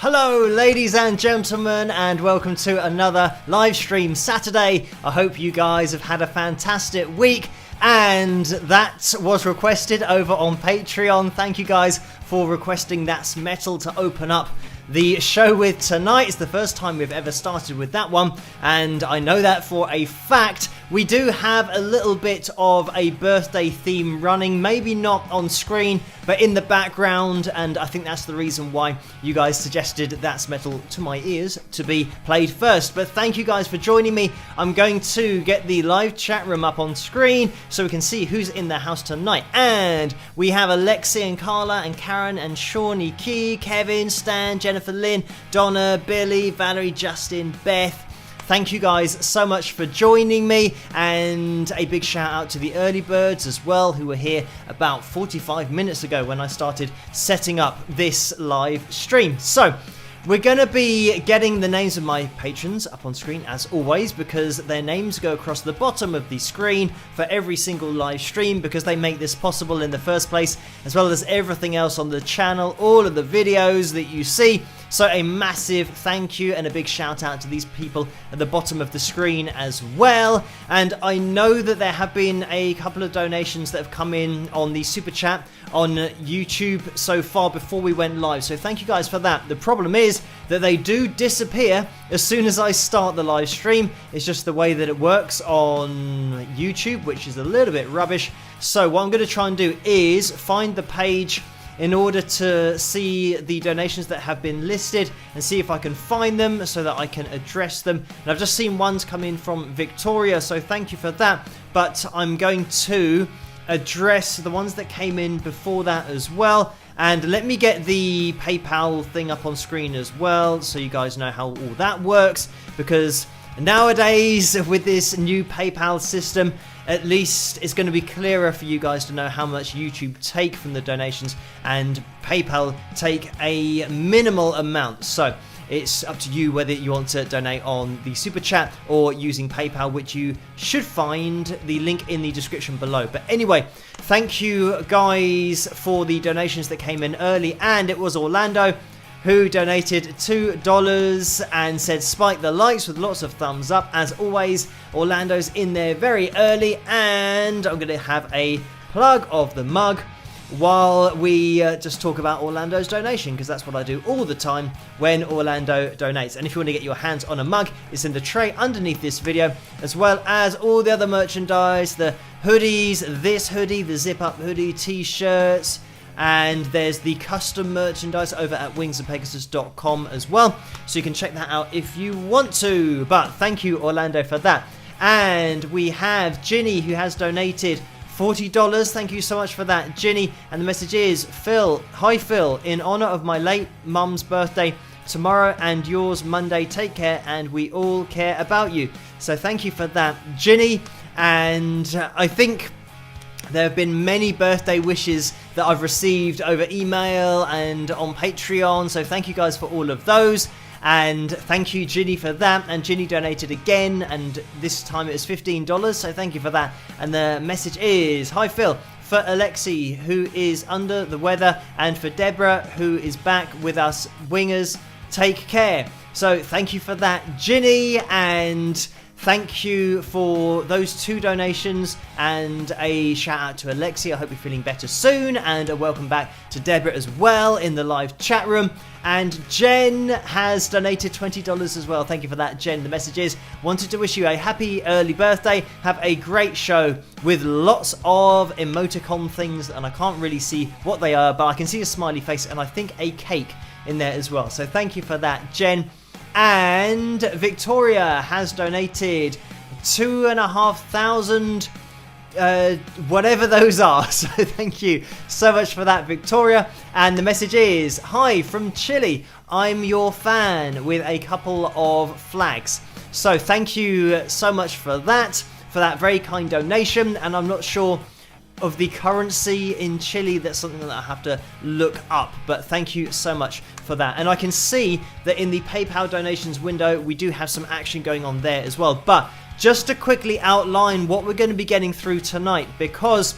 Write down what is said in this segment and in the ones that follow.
Hello ladies and gentlemen, and welcome to another live stream Saturday. I hope you guys have had a fantastic week, and that was requested over on Patreon. Thank you guys for requesting That's Metal to open up the show with tonight. It's the first time we've ever started with that one, and I know that for a fact. We do have a little bit of a birthday theme running, maybe not on screen, but in the background, and I think that's the reason why you guys suggested That's Metal to my ears to be played first. But thank you guys for joining me. I'm going to get the live chat room up on screen so we can see who's in the house tonight. And we have Alexi and Carla and Karen and Shawnee Key, Kevin, Stan, Jennifer Lynn, Donna, Billy, Valerie, Justin, Beth. Thank you guys so much for joining me, and a big shout out to the early birds as well, who were here about 45 minutes ago when I started setting up this live stream. So we're going to be getting the names of my patrons up on screen as always, because their names go across the bottom of the screen for every single live stream, because they make this possible in the first place, as well as everything else on the channel, all of the videos that you see. So a massive thank you and a big shout out to these people at the bottom of the screen as well. And I know that there have been a couple of donations that have come in on the super chat on YouTube so far before we went live. So thank you guys for that. The problem is that they do disappear as soon as I start the live stream. It's just the way that it works on YouTube, which is a little bit rubbish. So what I'm going to try and do is find the page in order to see the donations that have been listed and see if I can find them so that I can address them. And I've just seen ones come in from Victoria, so thank you for that. But I'm going to address the ones that came in before that as well. And let me get the PayPal thing up on screen as well so you guys know how all that works, because nowadays with this new PayPal system, at least it's going to be clearer for you guys to know how much YouTube take from the donations, and PayPal take a minimal amount. So it's up to you whether you want to donate on the super chat or using PayPal, which you should find the link in the description below. But anyway, thank you guys for the donations that came in early, and it was Orlando who donated $2 and said spike the likes with lots of thumbs up. As always, Orlando's in there very early, and I'm going to have a plug of the mug while we just talk about Orlando's donation, because that's what I do all the time when Orlando donates. And if you want to get your hands on a mug, it's in the tray underneath this video, as well as all the other merchandise, the hoodies, this hoodie, the zip-up hoodie, t-shirts, and there's the custom merchandise over at wingsandpegasus.com as well, so you can check that out if you want to. But thank you, Orlando, for that. And we have Ginny, who has donated $40. Thank you so much for that, Ginny. And the message is, Phil, hi Phil, in honor of my late mum's birthday tomorrow and yours Monday, take care, and we all care about you. So thank you for that, Ginny. And I think there have been many birthday wishes that I've received over email and on Patreon, so thank you guys for all of those. And thank you, Ginny, for that. And Ginny donated again, and this time it was $15, so thank you for that. And the message is, hi Phil, for Alexi, who is under the weather, and for Deborah, who is back with us wingers, take care. So thank you for that, Ginny, and thank you for those two donations, and a shout out to Alexi. I hope you're feeling better soon, and a welcome back to Deborah as well in the live chat room. And Jen has donated $20 as well. Thank you for that, Jen. The message is, wanted to wish you a happy early birthday. Have a great show with lots of emoticon things, and I can't really see what they are, but I can see a smiley face and I think a cake in there as well. So thank you for that, Jen. And Victoria has donated 2,500 whatever those are, so thank you so much for that, Victoria. And the message is, hi from Chile, I'm your fan, with a couple of flags. So thank you so much for that very kind donation. And I'm not sure of the currency in Chile. That's something that I have to look up, but thank you so much for that. And I can see that in the PayPal donations window we do have some action going on there as well. But just to quickly outline what we're going to be getting through tonight, because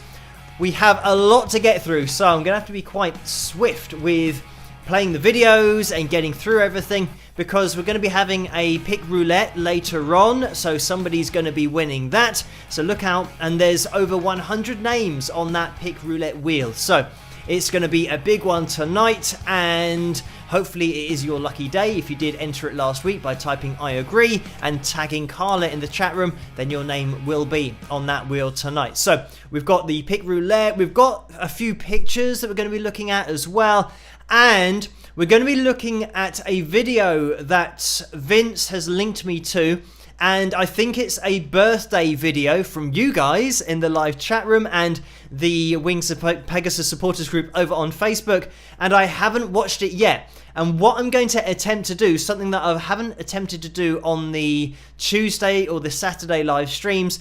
we have a lot to get through, so I'm going to have to be quite swift with playing the videos and getting through everything, because we're going to be having a pick roulette later on, so somebody's going to be winning that. So look out, and there's over 100 names on that pick roulette wheel, so it's going to be a big one tonight, and hopefully it is your lucky day. If you did enter it last week by typing I agree and tagging Carla in the chat room, then your name will be on that wheel tonight. So we've got the pick roulette, we've got a few pictures that we're going to be looking at as well, and we're going to be looking at a video that Vince has linked me to, and I think it's a birthday video from you guys in the live chat room and the Wings of Pegasus supporters group over on Facebook, and I haven't watched it yet. And what I'm going to attempt to do, something that I haven't attempted to do on the Tuesday or the Saturday live streams,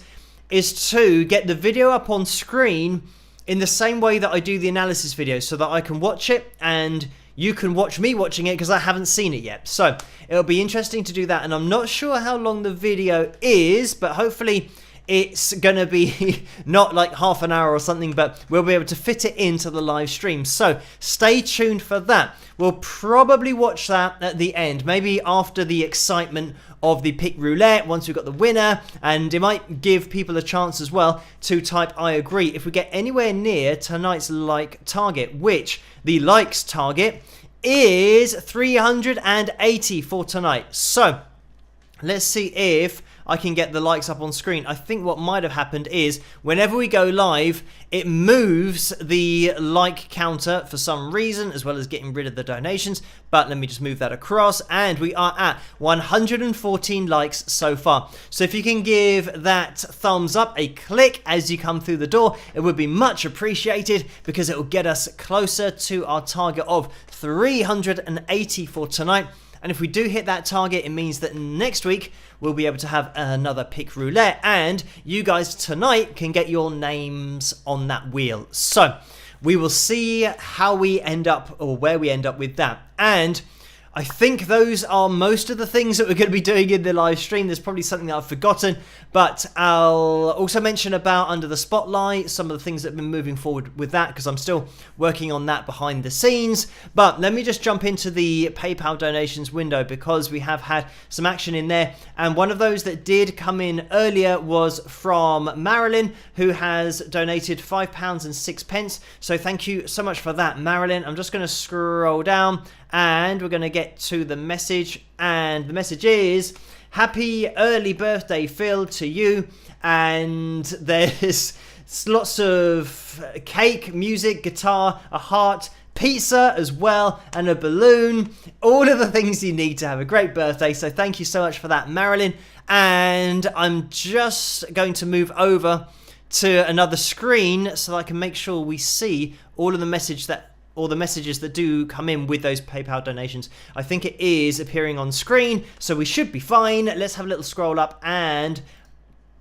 is to get the video up on screen in the same way that I do the analysis video, so that I can watch it and you can watch me watching it, because I haven't seen it yet. So it'll be interesting to do that, and I'm not sure how long the video is, but hopefully it's going to be not like half an hour or something, but we'll be able to fit it into the live stream. So stay tuned for that. We'll probably watch that at the end, maybe after the excitement of the pick roulette, once we've got the winner, and it might give people a chance as well to type I agree if we get anywhere near tonight's like target, which the likes target is 380 for tonight. So let's see if I can get the likes up on screen. I think what might have happened is whenever we go live, it moves the like counter for some reason, as well as getting rid of the donations. But let me just move that across, and we are at 114 likes so far. So if you can give that thumbs up a click as you come through the door, it would be much appreciated, because it will get us closer to our target of 380 for tonight. And if we do hit that target, it means that next week we'll be able to have another pick roulette, and you guys tonight can get your names on that wheel. So we will see how we end up, or where we end up with that. And I think those are most of the things that we're going to be doing in the live stream. There's probably something that I've forgotten, but I'll also mention about Under the Spotlight, some of the things that have been moving forward with that, because I'm still working on that behind the scenes. But let me just jump into the PayPal donations window, because we have had some action in there. And one of those that did come in earlier was from Marilyn, who has donated £5.06. So thank you so much for that, Marilyn. I'm just going to scroll down, and we're going to get to the message, and the message is happy early birthday, Phil, to you. And there's lots of cake, music, guitar, a heart, pizza as well, and a balloon, all of the things you need to have a great birthday. So thank you so much for that, Marilyn. And I'm just going to move over to another screen so that I can make sure we see all of the messages that do come in with those PayPal donations. I think it is appearing on screen, so we should be fine. Let's have a little scroll up and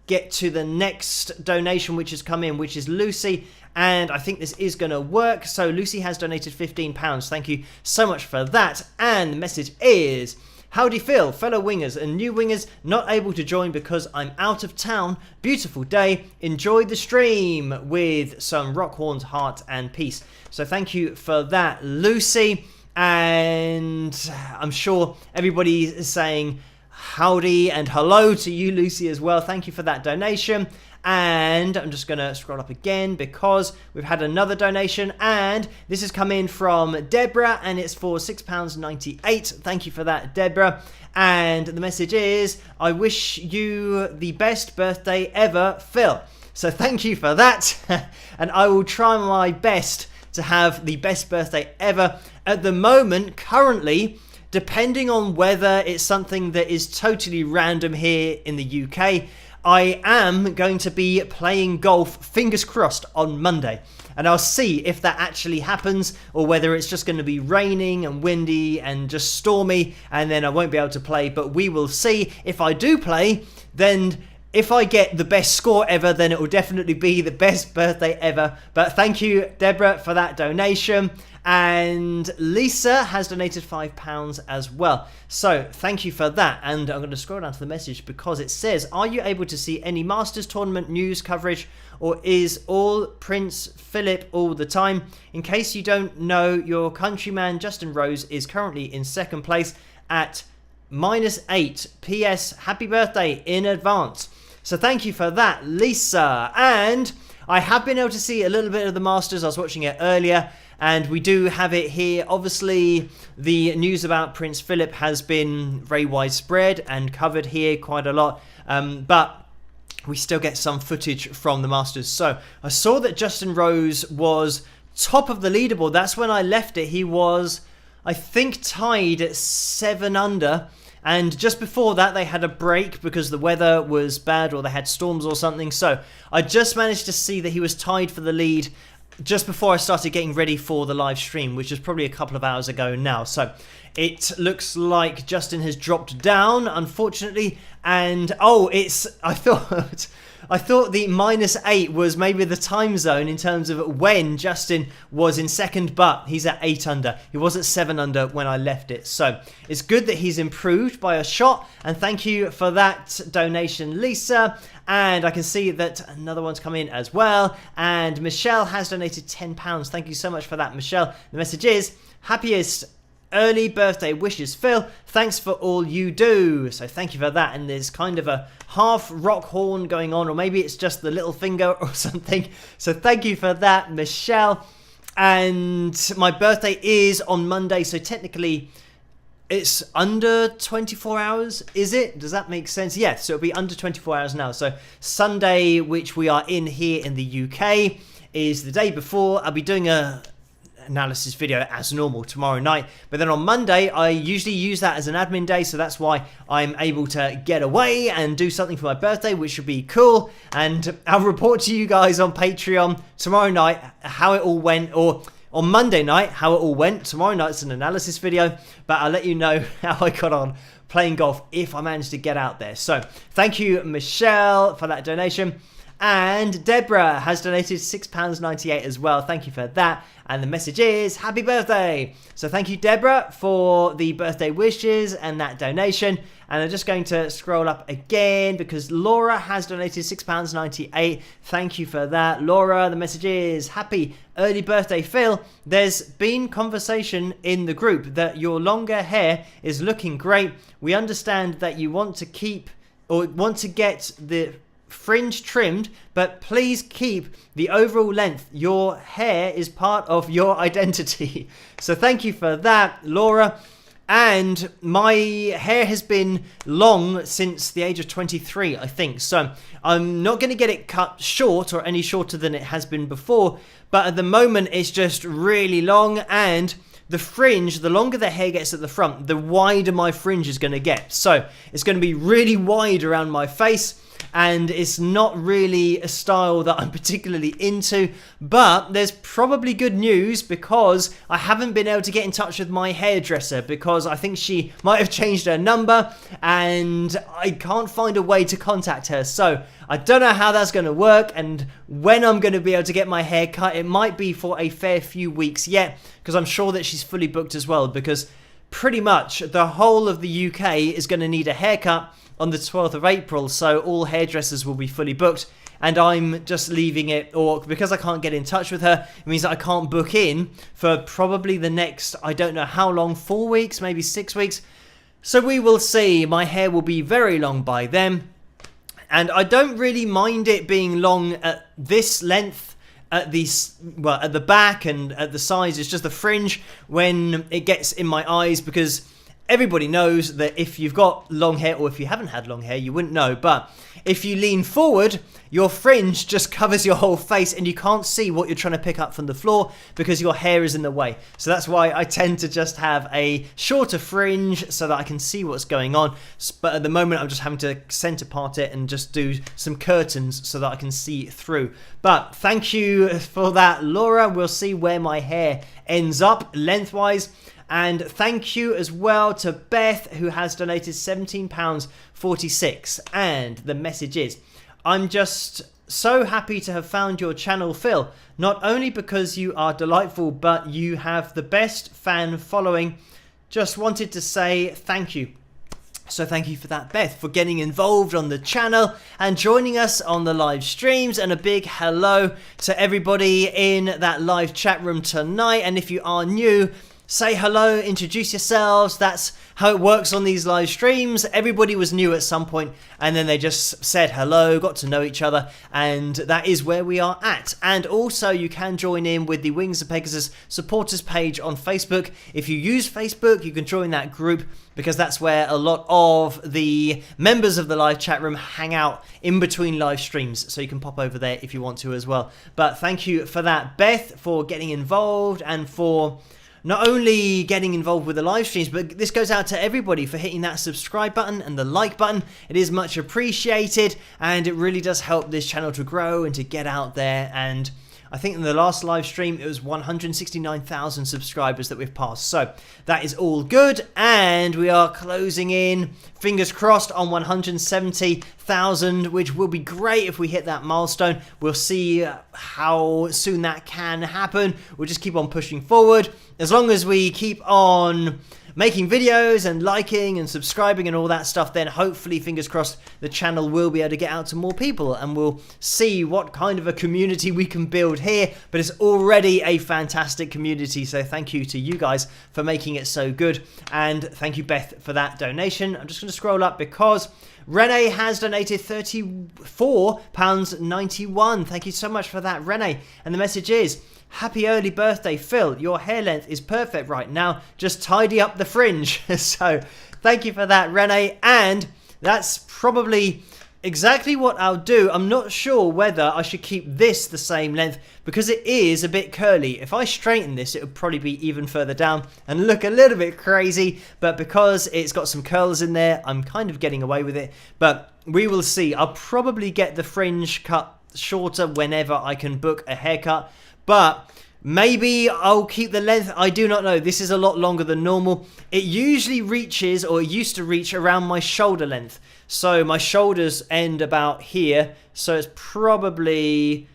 get to the next donation which has come in, which is Lucy. And I think this is going to work. So Lucy has donated £15. Thank you so much for that. And the message is, howdy Phil, fellow wingers and new wingers not able to join because I'm out of town. Beautiful day. Enjoyed the stream with some rock horns, heart and peace. So thank you for that, Lucy. And I'm sure everybody is saying howdy and hello to you, Lucy, as well. Thank you for that donation. And I'm just going to scroll up again because we've had another donation, and this has come in from Deborah, and it's for £6.98. Thank you for that, Deborah. And the message is, I wish you the best birthday ever, Phil. So thank you for that. And I will try my best to have the best birthday ever. At the moment, currently, depending on whether it's something that is totally random here in the UK, I am going to be playing golf, fingers crossed, on Monday. And I'll see if that actually happens, or whether it's just going to be raining and windy and just stormy, and then I won't be able to play. But we will see. If I do play, then if I get the best score ever, then it will definitely be the best birthday ever. But thank you, Deborah, for that donation. And Lisa has donated £5 as well. So thank you for that. And I'm going to scroll down to the message because it says, are you able to see any Masters tournament news coverage, or is all Prince Philip all the time? In case you don't know, your countryman Justin Rose is currently in second place at -8. PS, happy birthday in advance. So thank you for that, Lisa. And I have been able to see a little bit of the Masters. I was watching it earlier, and we do have it here. Obviously, the news about Prince Philip has been very widespread and covered here quite a lot. But we still get some footage from the Masters. So I saw that Justin Rose was top of the leaderboard. That's when I left it. He was, I think, tied at 7 under. And just before that, they had a break because the weather was bad, or they had storms or something. So I just managed to see that he was tied for the lead just before I started getting ready for the live stream, which was probably a couple of hours ago now. So it looks like Justin has dropped down, unfortunately. And I thought the -8 was maybe the time zone in terms of when Justin was in second, but he's at 8 under. He was at 7 under when I left it. So it's good that he's improved by a shot. And thank you for that donation, Lisa. And I can see that another one's come in as well. And Michelle has donated £10. Thank you so much for that, Michelle. The message is, happiest early birthday wishes, Phil. Thanks for all you do. So thank you for that. And there's kind of a half rock horn going on, or maybe it's just the little finger or something. So thank you for that, Michelle. And my birthday is on Monday, so technically it's under 24 hours, is it? Does that make sense? Yes, so it'll be under 24 hours now. So Sunday, which we are in here in the UK, is the day before. I'll be doing a analysis video as normal tomorrow night, but then on Monday I usually use that as an admin day, so that's why I'm able to get away and do something for my birthday, which should be cool. And I'll report to you guys on Patreon tomorrow night how it all went, or on Monday night how it all went. Tomorrow night's an analysis video, but I'll let you know how I got on playing golf if I manage to get out there. So thank you, Michelle, for that donation. And Deborah has donated £6.98 as well. Thank you for that. And the message is, happy birthday. So thank you, Deborah, for the birthday wishes and that donation. And I'm just going to scroll up again because Laura has donated £6.98. Thank you for that, Laura. The message is, happy early birthday, Phil. There's been conversation in the group that your longer hair is looking great. We understand that you want to keep, or want to get the fringe trimmed, but please keep the overall length. Your hair is part of your identity. So thank you for that, Laura. And my hair has been long since the age of 23, I think. So I'm not going to get it cut short or any shorter than it has been before. But at the moment, it's just really long. And the fringe, the longer the hair gets at the front, the wider my fringe is going to get. So it's going to be really wide around my face. And it's not really a style that I'm particularly into, but there's probably good news because I haven't been able to get in touch with my hairdresser because I think she might have changed her number and I can't find a way to contact her. So I don't know how that's going to work and when I'm going to be able to get my hair cut. It might be for a fair few weeks yet because I'm sure that she's fully booked as well, because pretty much the whole of the UK is going to need a haircut on the 12th of April, so all hairdressers will be fully booked, and I'm just leaving it, or because I can't get in touch with her, it means that I can't book in for probably the next, I don't know how long, 4 weeks, maybe 6 weeks, so we will see. My hair will be very long by then, and I don't really mind it being long at this length, at the back and at the sides. It's just the fringe when it gets in my eyes, because everybody knows that if you've got long hair, or if you haven't had long hair, you wouldn't know, but if you lean forward, your fringe just covers your whole face and you can't see what you're trying to pick up from the floor because your hair is in the way. So that's why I tend to just have a shorter fringe so that I can see what's going on. But at the moment, I'm just having to center part it and just do some curtains so that I can see through. But thank you for that, Laura. We'll see where my hair ends up lengthwise. And thank you as well to Beth, who has donated £17.46. And the message is, I'm just so happy to have found your channel, Phil. Not only because you are delightful, but you have the best fan following. Just wanted to say thank you. So thank you for that, Beth, for getting involved on the channel and joining us on the live streams. And a big hello to everybody in that live chat room tonight. And if you are new, say hello, introduce yourselves. That's how it works on these live streams. Everybody was new at some point, and then they just said hello, got to know each other, and that is where we are at. And also, you can join in with the Wings of Pegasus supporters page on Facebook. If you use Facebook, you can join that group, because that's where a lot of the members of the live chat room hang out in between live streams. So you can pop over there if you want to as well. But thank you for that, Beth, for getting involved and for not only getting involved with the live streams, but this goes out to everybody for hitting that subscribe button and the like button. It is much appreciated, and it really does help this channel to grow and to get out there. And I think in the last live stream, it was 169,000 subscribers that we've passed. So that is all good. And we are closing in, fingers crossed, on 170,000, which will be great if we hit that milestone. We'll see how soon that can happen. We'll just keep on pushing forward. As long as we keep on making videos and liking and subscribing and all that stuff, then hopefully, fingers crossed, the channel will be able to get out to more people, and we'll see what kind of a community we can build here. But it's already a fantastic community, so thank you to you guys for making it so good. And thank you, Beth, for that donation. I'm just going to scroll up because Renee has donated £34.91. Thank you so much for that, Renee. And the message is, happy early birthday, Phil. Your hair length is perfect right now. Just tidy up the fringe. So thank you for that, Renee. And that's probably exactly what I'll do. I'm not sure whether I should keep this the same length because it is a bit curly. If I straighten this, it would probably be even further down and look a little bit crazy. But because it's got some curls in there, I'm kind of getting away with it. But we will see. I'll probably get the fringe cut shorter whenever I can book a haircut. But maybe I'll keep the length. I do not know. This is a lot longer than normal. It usually reaches, or it used to reach, around my shoulder length. So my shoulders end about here. So it's probably,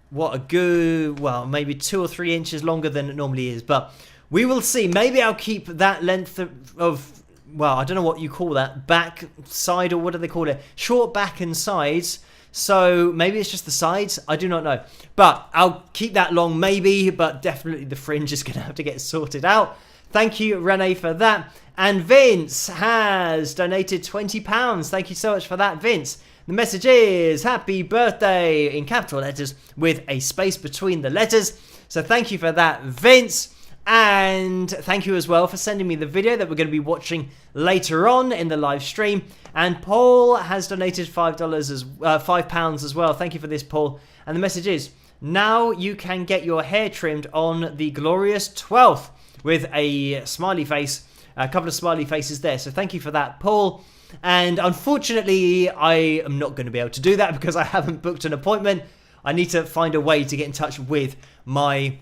what, a good, well, maybe 2 or 3 inches longer than it normally is. But we will see. Maybe I'll keep that length of, well, I don't know what you call that. Back, side, or what do they call it? Short back and sides. So maybe it's just the sides. I do not know. But I'll keep that long maybe. But definitely the fringe is going to have to get sorted out. Thank you, Renee, for that. And Vince has donated £20. Thank you so much for that, Vince. The message is, happy birthday, in capital letters with a space between the letters. So thank you for that, Vince. And thank you as well for sending me the video that we're going to be watching later on in the live stream. And Paul has donated £5 as well. Thank you for this, Paul. And the message is, now you can get your hair trimmed on the glorious 12th with a smiley face, a couple of smiley faces there. So thank you for that, Paul. And unfortunately, I am not going to be able to do that because I haven't booked an appointment. I need to find a way to get in touch with my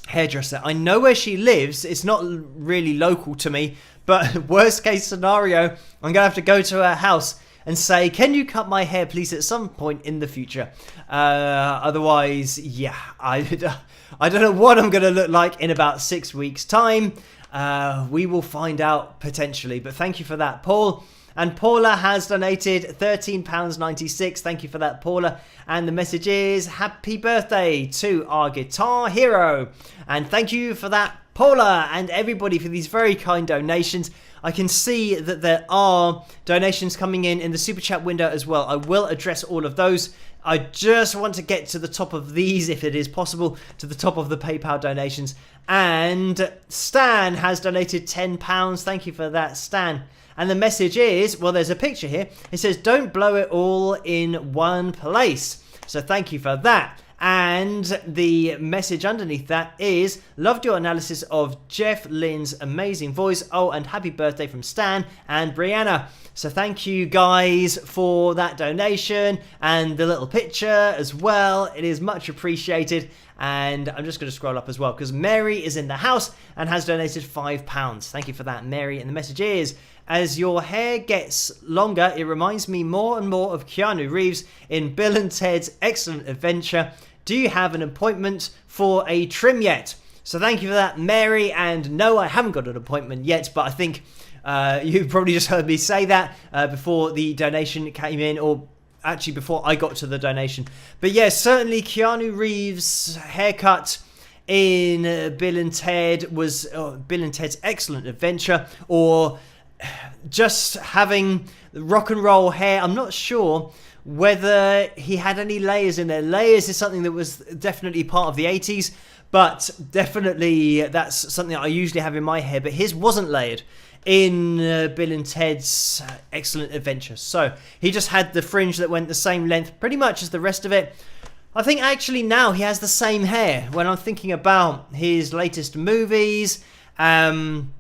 hairdresser. I know where she lives. It's not really local to me, but worst case scenario, I'm gonna have to go to her house and say, can you cut my hair please at some point in the future? Otherwise, yeah, I don't know what I'm gonna look like in about 6 weeks time. We will find out potentially, but thank you for that, Paul. And Paula has donated £13.96. Thank you for that, Paula. And the message is, happy birthday to our guitar hero. And thank you for that, Paula, and everybody for these very kind donations. I can see that there are donations coming in the super chat window as well. I will address all of those. I just want to get to the top of these, if it is possible, to the top of the PayPal donations. And Stan has donated £10. Thank you for that, Stan. And the message is, well, there's a picture here. It says, don't blow it all in one place. So thank you for that. And the message underneath that is, loved your analysis of Jeff Lynne's amazing voice. Oh, and happy birthday from Stan and Brianna. So thank you guys for that donation and the little picture as well. It is much appreciated. And I'm just going to scroll up as well because Mary is in the house and has donated £5. Thank you for that, Mary. And the message is, as your hair gets longer, it reminds me more and more of Keanu Reeves in Bill and Ted's Excellent Adventure. Do you have an appointment for a trim yet? So thank you for that, Mary. And no, I haven't got an appointment yet, but I think you probably just heard me say that before the donation came in, or actually before I got to the donation. But yeah, certainly Keanu Reeves' haircut in Bill and Ted was Bill and Ted's Excellent Adventure, or just having rock and roll hair. I'm not sure whether he had any layers in there. Layers is something that was definitely part of the 80s, but definitely that's something that I usually have in my hair, but his wasn't layered in Bill and Ted's Excellent Adventure. So he just had the fringe that went the same length pretty much as the rest of it. I think actually now he has the same hair when I'm thinking about his latest movies. I'm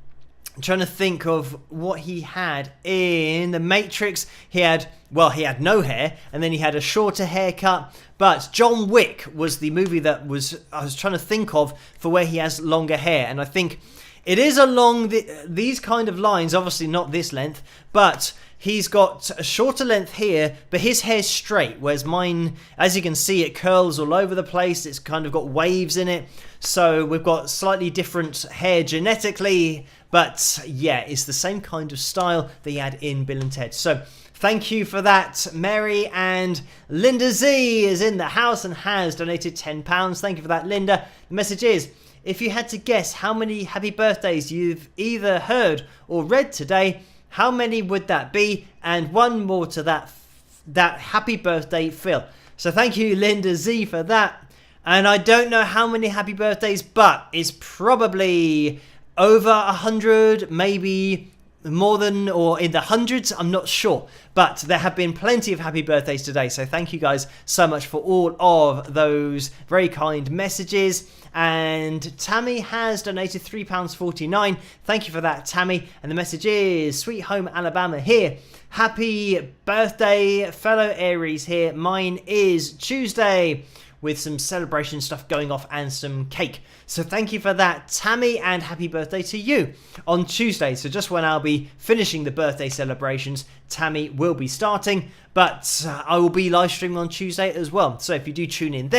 trying to think of what he had in The Matrix. He had no hair, and then he had a shorter haircut. But John Wick was the movie that I was trying to think of for where he has longer hair. And I think it is along these kind of lines, obviously not this length, but he's got a shorter length here, but his hair's straight, whereas mine, as you can see, it curls all over the place. It's kind of got waves in it. So we've got slightly different hair genetically, but yeah, it's the same kind of style that he had in Bill and Ted. So thank you for that, Mary. And Linda Z is in the house and has donated £10. Thank you for that, Linda. The message is, if you had to guess how many happy birthdays you've either heard or read today, how many would that be? And one more to that happy birthday, Phil. So thank you, Linda Z, for that. And I don't know how many happy birthdays, but it's probably over 100, maybe more than, or in the hundreds, I'm not sure. But there have been plenty of happy birthdays today. So thank you guys so much for all of those very kind messages. And Tammy has donated £3.49. Thank you for that, Tammy. And the message is, Sweet Home Alabama here. Happy birthday, fellow Aries here. Mine is Tuesday, with some celebration stuff going off and some cake. So thank you for that, Tammy, and happy birthday to you on Tuesday. So just when I'll be finishing the birthday celebrations, Tammy will be starting, but I will be live streaming on Tuesday as well. So if you do tune in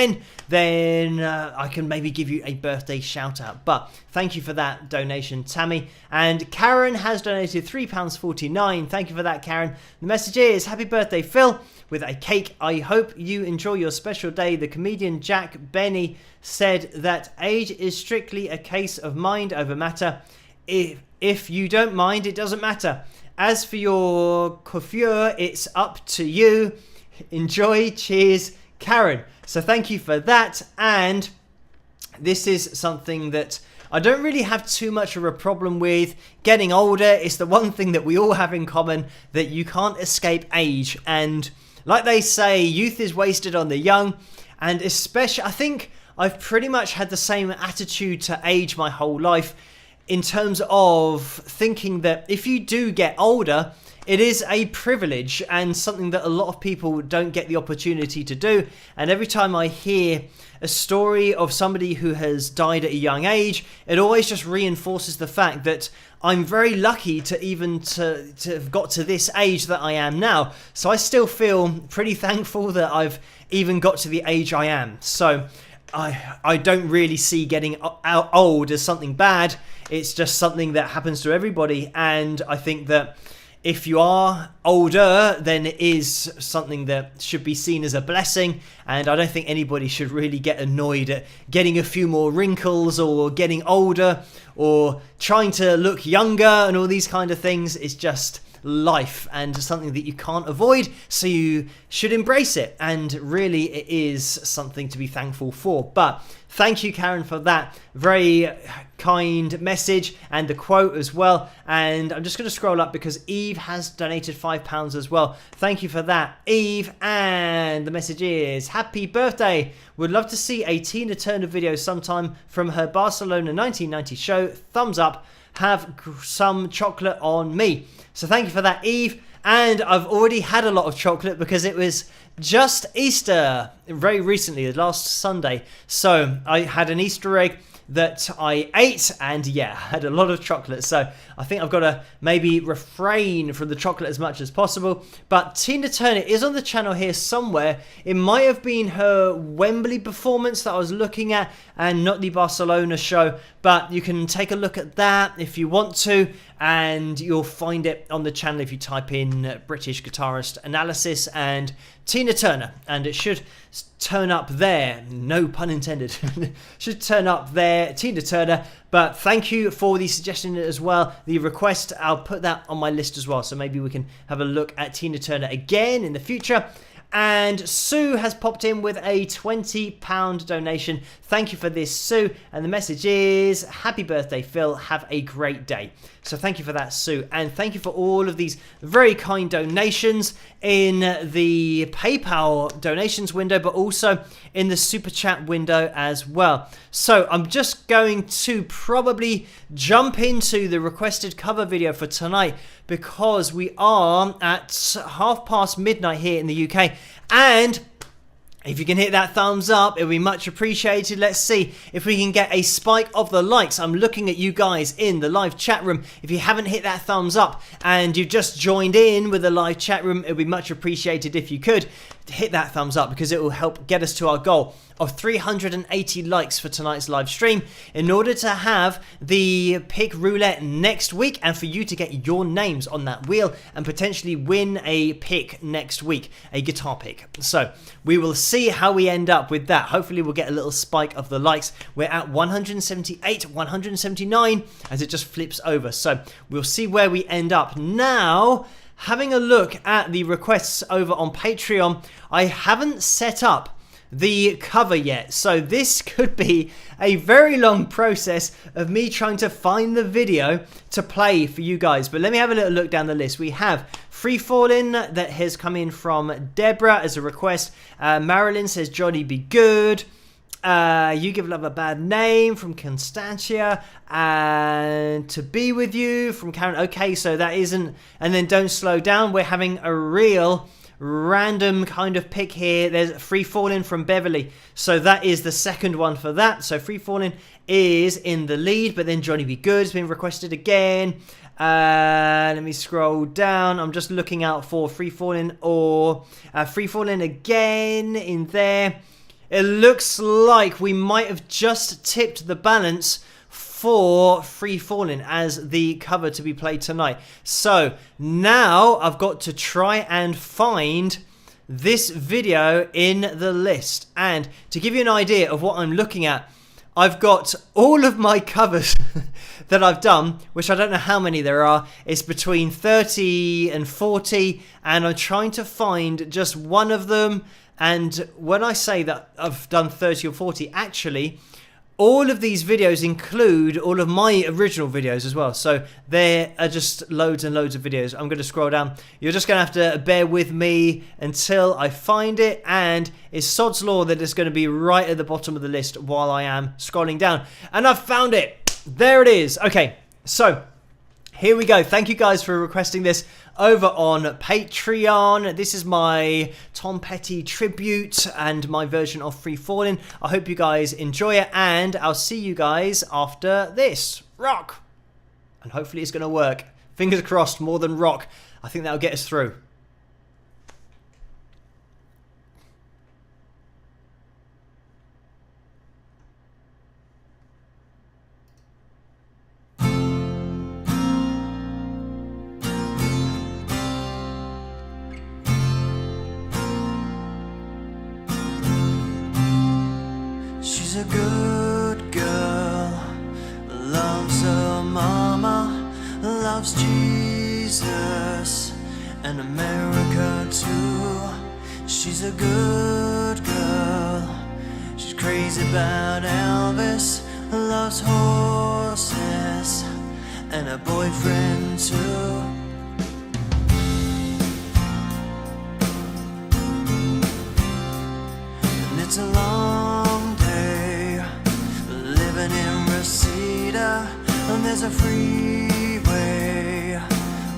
then I can maybe give you a birthday shout out. But thank you for that donation, Tammy. And Karen has donated £3.49. Thank you for that, Karen. The message is, happy birthday, Phil, with a cake. I hope you enjoy your special day. The comedian Jack Benny said that age is strictly a case of mind over matter. If you don't mind, it doesn't matter. As for your coiffure, it's up to you. Enjoy. Cheers, Karen. So thank you for that. And this is something that I don't really have too much of a problem with. Getting older is the one thing that we all have in common, that you can't escape age. And like they say, youth is wasted on the young. And especially, I think I've pretty much had the same attitude to age my whole life, in terms of thinking that if you do get older, it is a privilege and something that a lot of people don't get the opportunity to do. And every time I hear a story of somebody who has died at a young age, it always just reinforces the fact that I'm very lucky to have got to this age that I am now. So I still feel pretty thankful that I've even got to the age I am. So I don't really see getting old as something bad. It's just something that happens to everybody. And I think that if you are older, then it is something that should be seen as a blessing. And I don't think anybody should really get annoyed at getting a few more wrinkles or getting older or trying to look younger and all these kind of things. It's just life and something that you can't avoid, so you should embrace it. And really, it is something to be thankful for. But thank you, Karen, for that very kind message and the quote as well. And I'm just going to scroll up because Eve has donated £5 as well. Thank you for that, Eve. And the message is, happy birthday. Would love to see a Tina Turner video sometime from her Barcelona 1990 show. Thumbs up. Have some chocolate on me. So thank you for that, Eve. And I've already had a lot of chocolate because it was just Easter very recently, last Sunday. So I had an Easter egg that I ate, and yeah, had a lot of chocolate. So I think I've got to maybe refrain from the chocolate as much as possible. But Tina Turner is on the channel here somewhere. It might have been her Wembley performance that I was looking at and not the Barcelona show, but you can take a look at that if you want to, and you'll find it on the channel if you type in British Guitarist Analysis and Tina Turner, and it should turn up there. No pun intended. Should turn up there, Tina Turner. But thank you for the suggestion as well, the request. I'll put that on my list as well, so maybe we can have a look at Tina Turner again in the future. And Sue has popped in with a £20 donation. Thank you for this, Sue. And the message is, happy birthday, Phil. Have a great day. So thank you for that, Sue. And thank you for all of these very kind donations in the PayPal donations window, but also in the Super Chat window as well. So I'm just going to probably jump into the requested cover video for tonight, because we are at midnight here in the UK. And if you can hit that thumbs up, it would be much appreciated. Let's see if we can get a spike of the likes. I'm looking at you guys in the live chat room. If you haven't hit that thumbs up and you've just joined in with the live chat room, it would be much appreciated if you could hit that thumbs up, because it will help get us to our goal of 380 likes for tonight's live stream, in order to have the pick roulette next week and for you to get your names on that wheel and potentially win a pick next week, a guitar pick. So we will see how we end up with that. Hopefully we'll get a little spike of the likes. We're at 178, 179 as it just flips over. So we'll see where we end up. Now, having a look at the requests over on Patreon, I haven't set up the cover yet, so this could be a very long process of me trying to find the video to play for you guys. But let me have a little look down the list. We have Free Fallin' that has come in from Deborah as a request. Marilyn says Johnny Be Good. You Give Love a Bad Name from Constantia, and To Be With You from Karen. Okay, so that isn't, and then Don't Slow Down. We're having a real random kind of pick here. There's Free Fallin' from Beverly, so that is the second one for that. So Free Fallin' is in the lead, but then Johnny Be Good has been requested again. Let me scroll down. I'm just looking out for Free Fallin' or Free Fallin' again in there. It looks like we might have just tipped the balance for Free Fallin' as the cover to be played tonight. So now I've got to try and find this video in the list. And to give you an idea of what I'm looking at, I've got all of my covers that I've done, which I don't know how many there are. It's between 30 and 40, and I'm trying to find just one of them. And when I say that I've done 30 or 40, actually, all of these videos include all of my original videos as well. So there are just loads and loads of videos. I'm going to scroll down. You're just going to have to bear with me until I find it. And it's sod's law that it's going to be right at the bottom of the list while I am scrolling down. And I've found it. There it is. Okay, so here we go. Thank you guys for requesting this over on Patreon. This is my Tom Petty tribute and my version of Free Fallin'. I hope you guys enjoy it, and I'll see you guys after this. Rock! And hopefully it's going to work. Fingers crossed, more than rock. I think that'll get us through. She's a good girl, loves her mama, loves Jesus. Jesus and America too. She's a good girl. She's crazy about Elvis, loves horses, and a boyfriend too. And it's a long day living in Reseda, and there's a freeway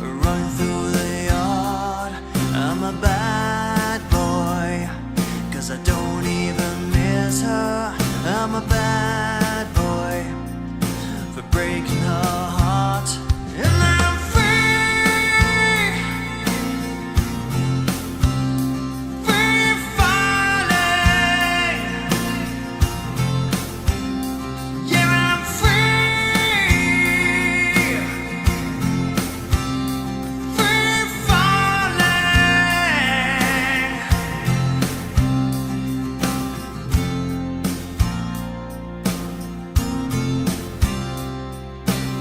running through the yard. I'm a bad boy, 'cause I don't even miss her. I'm a bad boy for breaking her heart. And I'm free, free falling. Yeah, I'm free, free falling.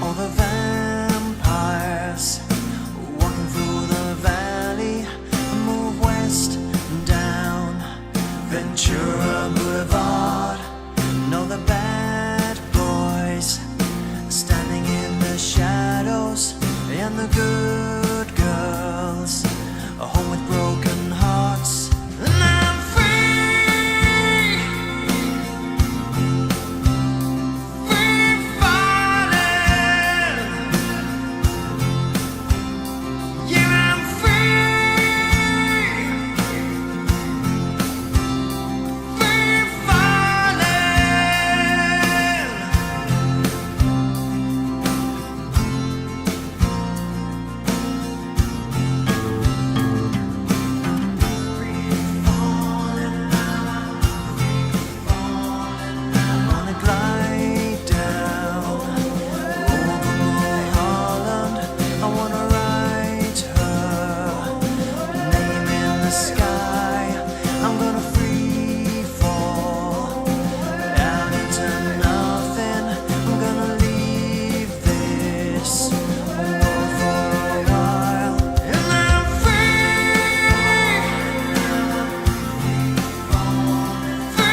All the vampires walking through the valley move west and down Ventura Boulevard. And all the bad boys standing in the shadows, and the good girls are home with broken hearts. And I'm free, free falling. Yeah, I'm free, free falling. I wanna glide down over Mulholland. I wanna write her name in the sky. I'm gonna free fall out into nothing. I'm gonna leave this world for a while. And I'm free,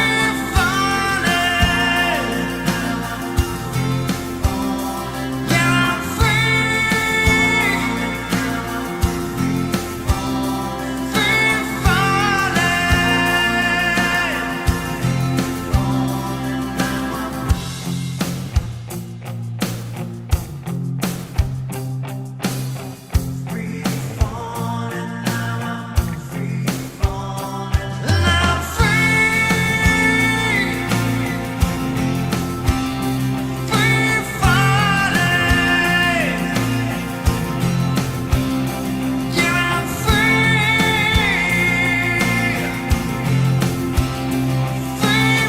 free falling. Yeah, I'm free, free falling. And I'm free, free falling. Yeah, I'm free, free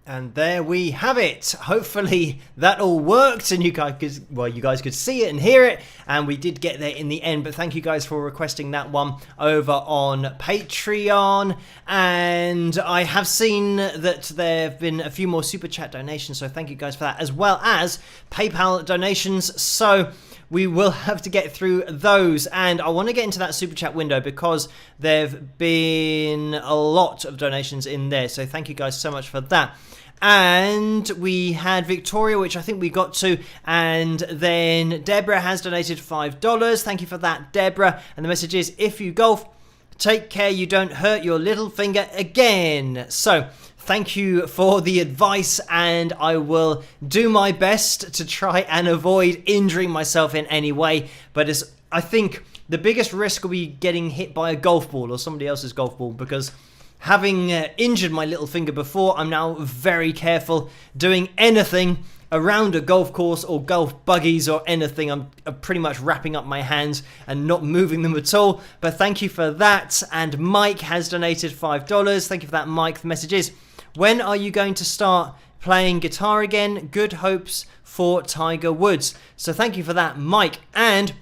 And there we have it. Hopefully that all worked and you guys could see it and hear it, and we did get there in the end. But thank you guys for requesting that one over on Patreon. And I have seen that there have been a few more super chat donations, so thank you guys for that, as well as PayPal donations. So we will have to get through those, and I want to get into that super chat window because there've been a lot of donations in there, so thank you guys so much for that. And we had Victoria, which I think we got to, and then Deborah has donated $5. Thank you for that, Deborah. And the message is, if you golf, take care you don't hurt your little finger again. So thank you for the advice, and I will do my best to try and avoid injuring myself in any way. But as I think the biggest risk will be getting hit by a golf ball or somebody else's golf ball, because having injured my little finger before, I'm now very careful doing anything around a golf course or golf buggies or anything. I'm pretty much wrapping up my hands and not moving them at all. But thank you for that. And Mike has donated $5. Thank you for that, Mike. The message is, when are you going to start playing guitar again? Good hopes for Tiger Woods. So thank you for that, Mike. And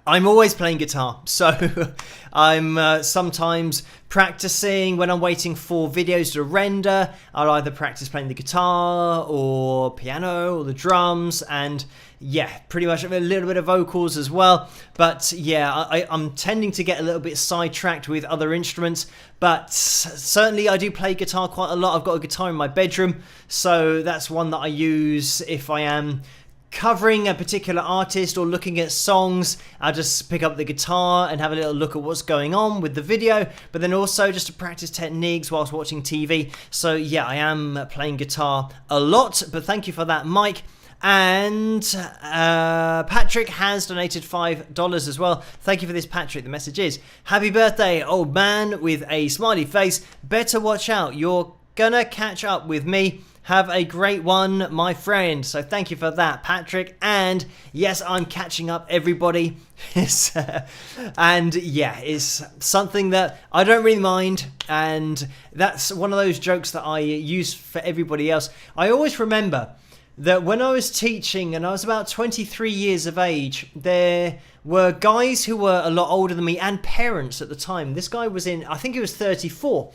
I'm always playing guitar, so I'm sometimes practicing when I'm waiting for videos to render. I'll either practice playing the guitar or piano or the drums, and yeah, pretty much a little bit of vocals as well. But yeah, I'm tending to get a little bit sidetracked with other instruments, but certainly I do play guitar quite a lot. I've got a guitar in my bedroom, so that's one that I use if I am covering a particular artist or looking at songs. I'll just pick up the guitar and have a little look at what's going on with the video, but then also just to practice techniques whilst watching TV. So yeah, I am playing guitar a lot, but thank you for that, Mike. And Patrick has donated $5 as well. Thank you for this, Patrick. The message is, happy birthday, old man, with a smiley face. Better watch out, you're gonna catch up with me. Have a great one, my friend. So thank you for that, Patrick. And yes, I'm catching up, everybody. And yeah, it's something that I don't really mind. And that's one of those jokes that I use for everybody else. I always remember that when I was teaching and I was about 23 years of age, there were guys who were a lot older than me and parents at the time. This guy was I think he was 34.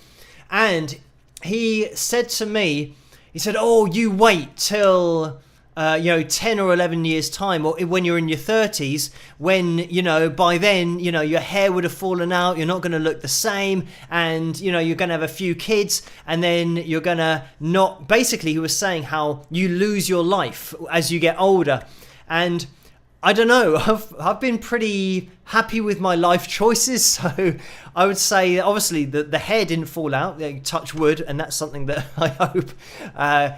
And he said to me, he said, oh, you wait till, 10 or 11 years time, or when you're in your 30s, when, by then, your hair would have fallen out, you're not going to look the same, and, you're going to have a few kids, and then you're going to not, basically he was saying how you lose your life as you get older. And I don't know, I've been pretty happy with my life choices, so I would say obviously the hair didn't fall out, touch wood, and that's something that I hope.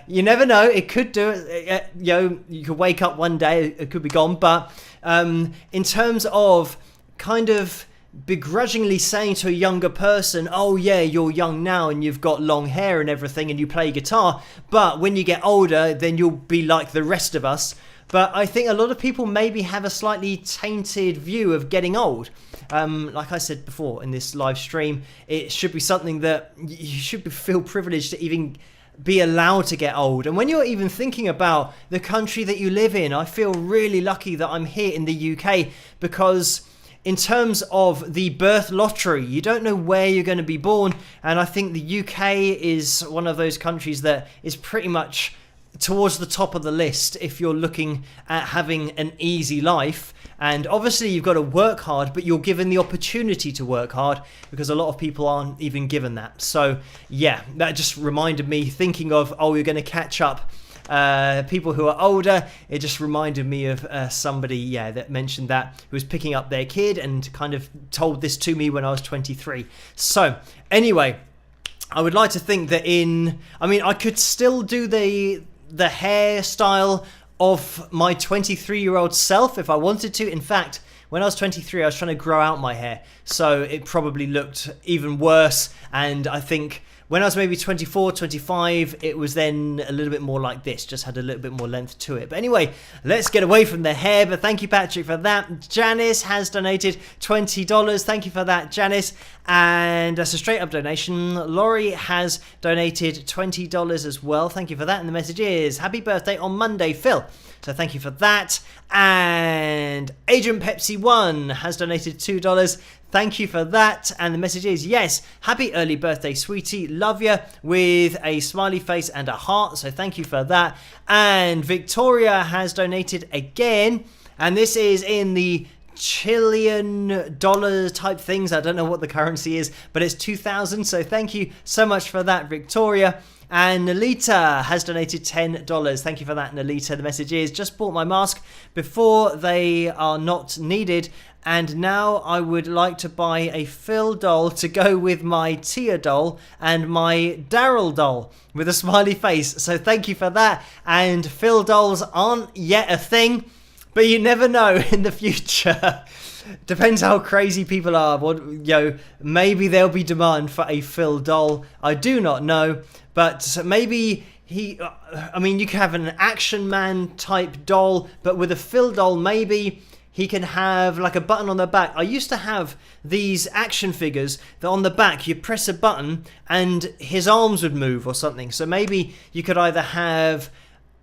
You never know, it could do it, you could wake up one day, it could be gone, but in terms of kind of begrudgingly saying to a younger person, oh yeah, you're young now and you've got long hair and everything and you play guitar, but when you get older then you'll be like the rest of us. But I think a lot of people maybe have a slightly tainted view of getting old. Like I said before in this live stream, it should be something that you should feel privileged to even be allowed to get old. And when you're even thinking about the country that you live in, I feel really lucky that I'm here in the UK, because in terms of the birth lottery, you don't know where you're going to be born. And I think the UK is one of those countries that is pretty much towards the top of the list if you're looking at having an easy life. And obviously you've got to work hard, but you're given the opportunity to work hard, because a lot of people aren't even given that. So yeah, that just reminded me, thinking of, oh, you're going to catch up people who are older. It just reminded me of somebody that mentioned that, who was picking up their kid and kind of told this to me when I was 23. So anyway, I would like to think that I could still do the hairstyle of my 23-year-old self if I wanted to. In fact, when I was 23, I was trying to grow out my hair, so it probably looked even worse. And I think when I was maybe 24, 25, it was then a little bit more like this, just had a little bit more length to it. But anyway, let's get away from the hair. But thank you, Patrick, for that. Janice has donated $20. Thank you for that, Janice. And that's a straight up donation. Laurie has donated $20 as well. Thank you for that. And the message is, happy birthday on Monday, Phil. So thank you for that. And Agent Pepsi 1 has donated $2. Thank you for that. And the message is, yes, happy early birthday, sweetie. Love ya, with a smiley face and a heart. So thank you for that. And Victoria has donated again. And this is in the Chilean dollar type things. I don't know what the currency is, but it's 2,000. So thank you so much for that, Victoria. And Nalita has donated $10. Thank you for that, Nalita. The message is, just bought my mask before they are not needed, and now I would like to buy a Phil doll to go with my Tia doll and my Daryl doll, with a smiley face. So thank you for that. And Phil dolls aren't yet a thing, but you never know in the future. Depends how crazy people are. Maybe there'll be demand for a Phil doll. I do not know, but maybe you can have an Action Man type doll, but with a Phil doll, maybe he can have like a button on the back. I used to have these action figures that on the back you press a button and his arms would move or something. So maybe you could either have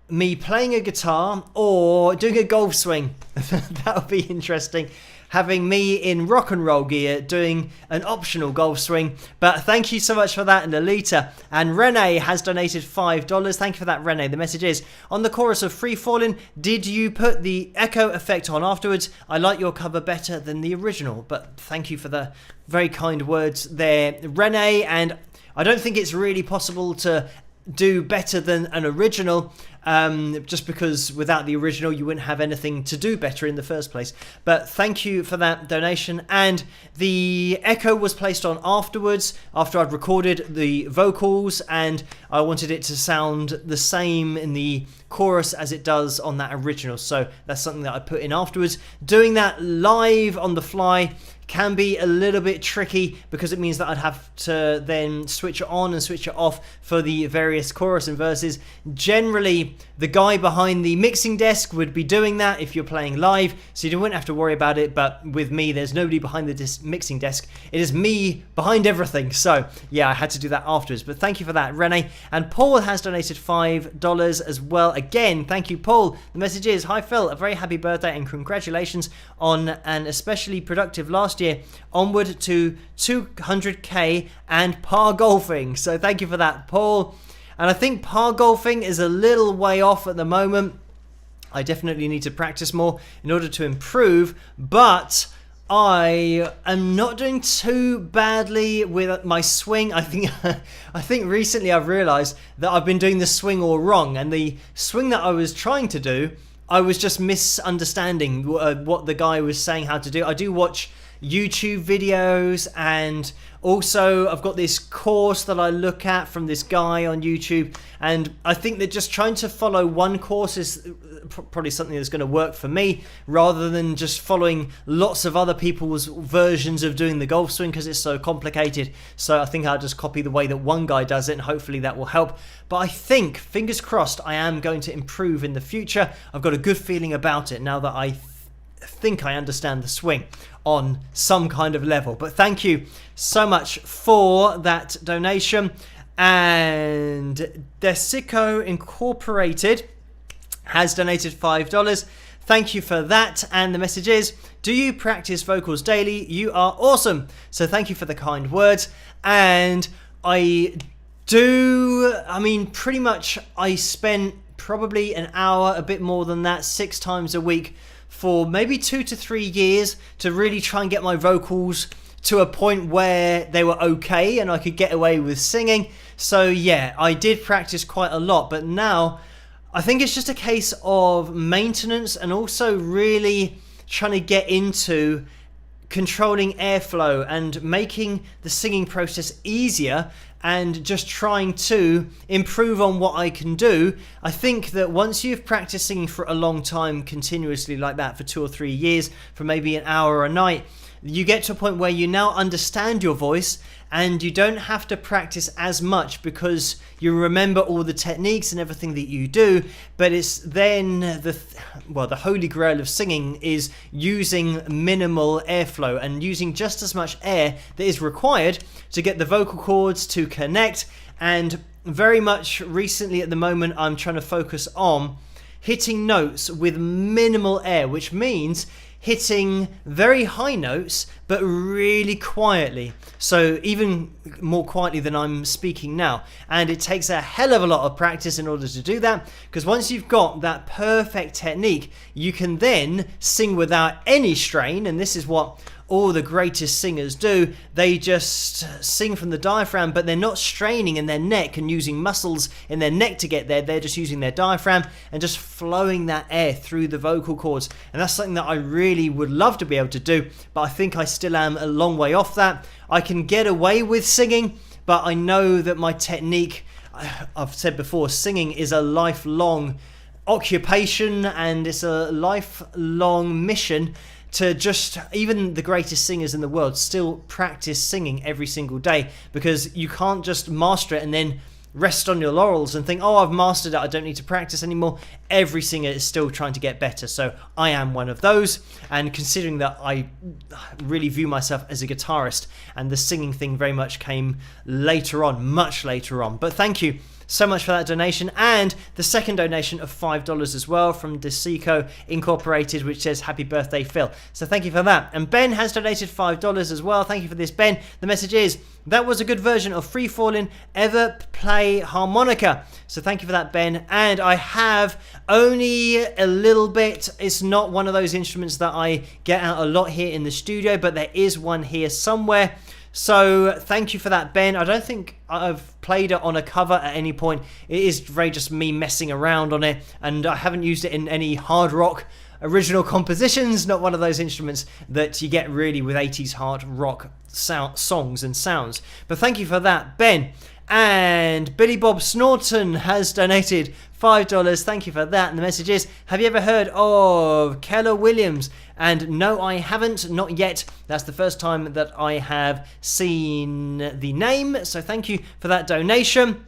me playing a guitar or doing a golf swing. That would be interesting. Having me in rock and roll gear doing an optional golf swing. But thank you so much for that, Lolita. And Renee has donated $5. Thank you for that, Renee. The message is, on the chorus of Free Fallin', did you put the echo effect on afterwards? I like your cover better than the original. But thank you for the very kind words there, Renee. And I don't think it's really possible to do better than an original, just because without the original you wouldn't have anything to do better in the first place. But thank you for that donation. And the echo was placed on afterwards, after I'd recorded the vocals, and I wanted it to sound the same in the chorus as it does on that original. So that's something that I put in afterwards. Doing that live on the fly can be a little bit tricky, because it means that I'd have to then switch it on and switch it off for the various chorus and verses. Generally, the guy behind the mixing desk would be doing that if you're playing live, so you wouldn't have to worry about it. But with me, there's nobody behind the mixing desk. It is me behind everything. So yeah, I had to do that afterwards. But thank you for that, Renee. And Paul has donated $5 as well. Again, thank you, Paul. The message is, hi Phil, a very happy birthday and congratulations on an especially productive last year. Onward to 200k and par golfing. So thank you for that, Paul. And I think par golfing is a little way off at the moment. I definitely need to practice more in order to improve, but I am not doing too badly with my swing. I think recently I've realized that I've been doing the swing all wrong, and the swing that I was trying to do, I was just misunderstanding what the guy was saying how to do. I do watch YouTube videos, and also I've got this course that I look at from this guy on YouTube, and I think that just trying to follow one course is probably something that's going to work for me, rather than just following lots of other people's versions of doing the golf swing, because it's so complicated. So I think I'll just copy the way that one guy does it, and hopefully that will help. But I think, fingers crossed, I am going to improve in the future. I've got a good feeling about it now that I think I understand the swing on some kind of level. But thank you so much for that donation. And Desico Incorporated has donated $5. Thank you for that. And the message is, do you practice vocals daily? You are awesome. So thank you for the kind words. And I do, pretty much I spent probably an hour, a bit more than that, 6 times a week for maybe 2 to 3 years to really try and get my vocals to a point where they were okay and I could get away with singing. So yeah, I did practice quite a lot, but now I think it's just a case of maintenance and also really trying to get into controlling airflow and making the singing process easier, and just trying to improve on what I can do. I think that once you've practiced singing for a long time continuously like that, for 2 or 3 years, for maybe an hour a night, you get to a point where you now understand your voice and you don't have to practice as much, because you remember all the techniques and everything that you do. But it's then the holy grail of singing is using minimal airflow and using just as much air that is required to get the vocal cords to connect. And very much recently at the moment, I'm trying to focus on hitting notes with minimal air, which means hitting very high notes but really quietly, so even more quietly than I'm speaking now. And it takes a hell of a lot of practice in order to do that, because once you've got that perfect technique, you can then sing without any strain. And this is what all the greatest singers do. They just sing from the diaphragm, but they're not straining in their neck and using muscles in their neck to get there. They're just using their diaphragm and just flowing that air through the vocal cords. And that's something that I really would love to be able to do, but I think I still am a long way off that. I can get away with singing, but I know that my technique, I've said before, singing is a lifelong occupation and it's a lifelong mission to just, even the greatest singers in the world still practice singing every single day, because you can't just master it and then rest on your laurels and think, oh, I've mastered it, I don't need to practice anymore. Every singer is still trying to get better. So I am one of those. And considering that I really view myself as a guitarist, and the singing thing very much came later on, much later on. But thank you so much for that donation, and the second donation of $5 as well from Desico Incorporated, which says happy birthday Phil. So thank you for that. And Ben has donated $5 as well. Thank you for this, Ben. The message is, that was a good version of Free Fallin', ever play harmonica. So thank you for that, Ben. And I have only a little bit. It's not one of those instruments that I get out a lot here in the studio, but there is one here somewhere. So thank you for that, Ben. I don't think I've played it on a cover at any point. It is very just me messing around on it, and I haven't used it in any hard rock original compositions. Not one of those instruments that you get really with 80s hard rock songs and sounds. But thank you for that, Ben. And Billy Bob Snorton has donated $5. Thank you for that. And the message is, have you ever heard of Keller Williams? And no, I haven't, not yet. That's the first time that I have seen the name. So thank you for that donation.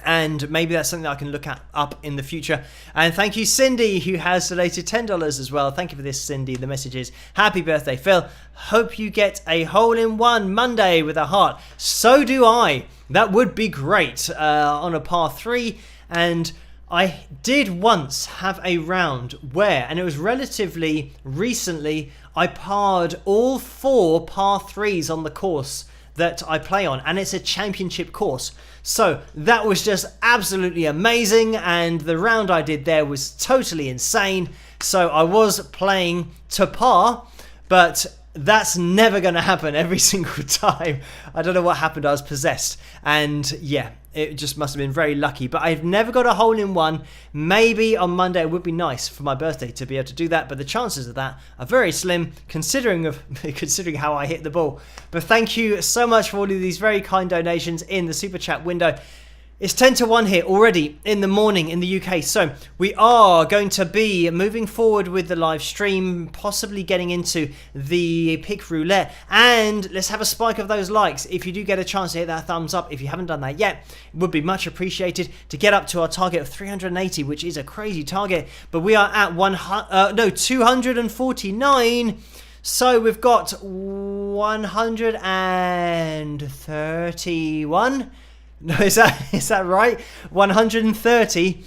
And maybe that's something that I can look up in the future. And thank you, Cindy, who has donated $10 as well. Thank you for this, Cindy. The message is, happy birthday, Phil. Hope you get a hole-in-one Monday with a heart. So do I. That would be great on a par 3. And I did once have a round where, and it was relatively recently, I parred all 4 par 3s on the course that I play on, and it's a championship course. So that was just absolutely amazing, and the round I did there was totally insane. So I was playing to par, but that's never going to happen every single time. I don't know what happened. I was possessed, and yeah, it just must have been very lucky. But I've never got a hole-in-one. Maybe on Monday it would be nice for my birthday to be able to do that, but the chances of that are very slim considering how I hit the ball. But thank you so much for all of these very kind donations in the super chat window. It's 10 to 1 here already in the morning in the UK. So we are going to be moving forward with the live stream, possibly getting into the pick roulette. And let's have a spike of those likes. If you do get a chance to hit that thumbs up, if you haven't done that yet, it would be much appreciated to get up to our target of 380, which is a crazy target. But we are at 249. So we've got 131. No, is that right? 130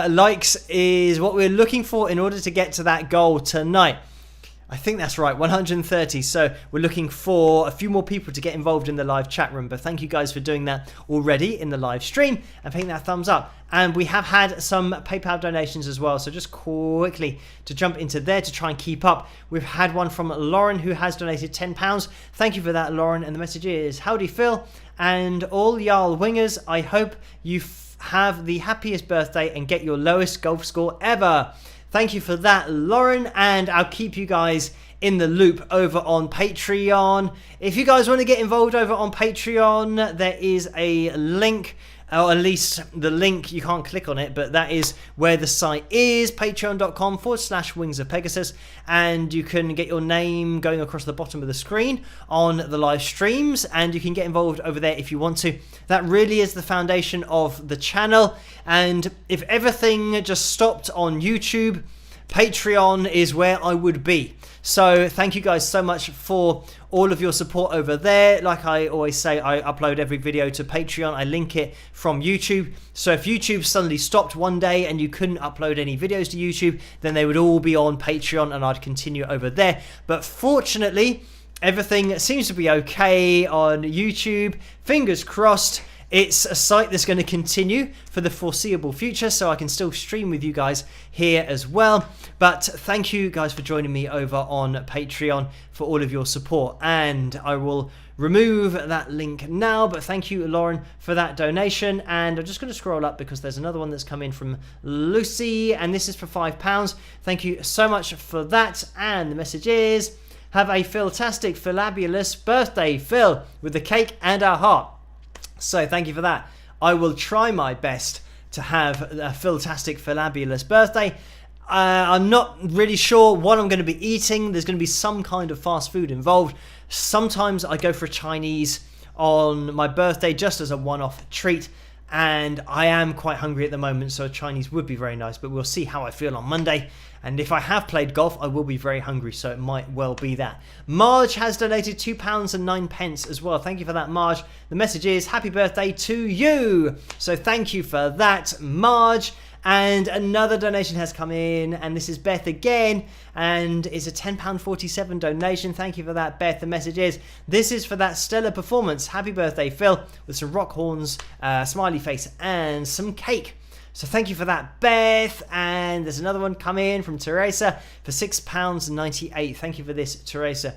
likes is what we're looking for in order to get to that goal tonight. I think that's right, 130. So we're looking for a few more people to get involved in the live chat room. But thank you guys for doing that already in the live stream and hitting that thumbs up. And we have had some PayPal donations as well. So just quickly to jump into there to try and keep up. We've had one from Lauren, who has donated £10. Thank you for that, Lauren. And the message is, howdy Phil and all y'all wingers. I hope you have the happiest birthday and get your lowest golf score ever. Thank you for that, Lauren, and I'll keep you guys in the loop over on Patreon. If you guys want to get involved over on Patreon, there is a link, or at least the link, you can't click on it, but that is where the site is, patreon.com/Wings of Pegasus, and you can get your name going across the bottom of the screen on the live streams, and you can get involved over there if you want to. That really is the foundation of the channel, and if everything just stopped on YouTube, Patreon is where I would be. So thank you guys so much for all of your support over there. Like I always say, I upload every video to Patreon. I link it from YouTube. So if YouTube suddenly stopped one day and you couldn't upload any videos to YouTube, then they would all be on Patreon and I'd continue over there. But fortunately, everything seems to be okay on YouTube. Fingers crossed. It's a site that's going to continue for the foreseeable future, so I can still stream with you guys here as well. But thank you guys for joining me over on Patreon for all of your support. And I will remove that link now, but thank you, Lauren, for that donation. And I'm just going to scroll up because there's another one that's come in from Lucy, and this is for £5. Thank you so much for that. And the message is, have a fantastic, fabulous birthday, Phil, with the cake and our heart. So thank you for that. I will try my best to have a fantastic, fabulous birthday. I'm not really sure what I'm going to be eating. There's going to be some kind of fast food involved. Sometimes I go for a Chinese on my birthday just as a one-off treat. And I am quite hungry at the moment, so a Chinese would be very nice. But we'll see how I feel on Monday. And if I have played golf, I will be very hungry, so it might well be that. Marge has donated £2.09 as well. Thank you for that, Marge. The message is, happy birthday to you. So thank you for that, Marge. And another donation has come in, and this is Beth again, and it's a £10.47 donation. Thank you for that, Beth. The message is, this is for that stellar performance. Happy birthday, Phil, with some rock horns, smiley face, and some cake. So thank you for that, Beth. And there's another one come in from Teresa for £6.98. Thank you for this, Teresa.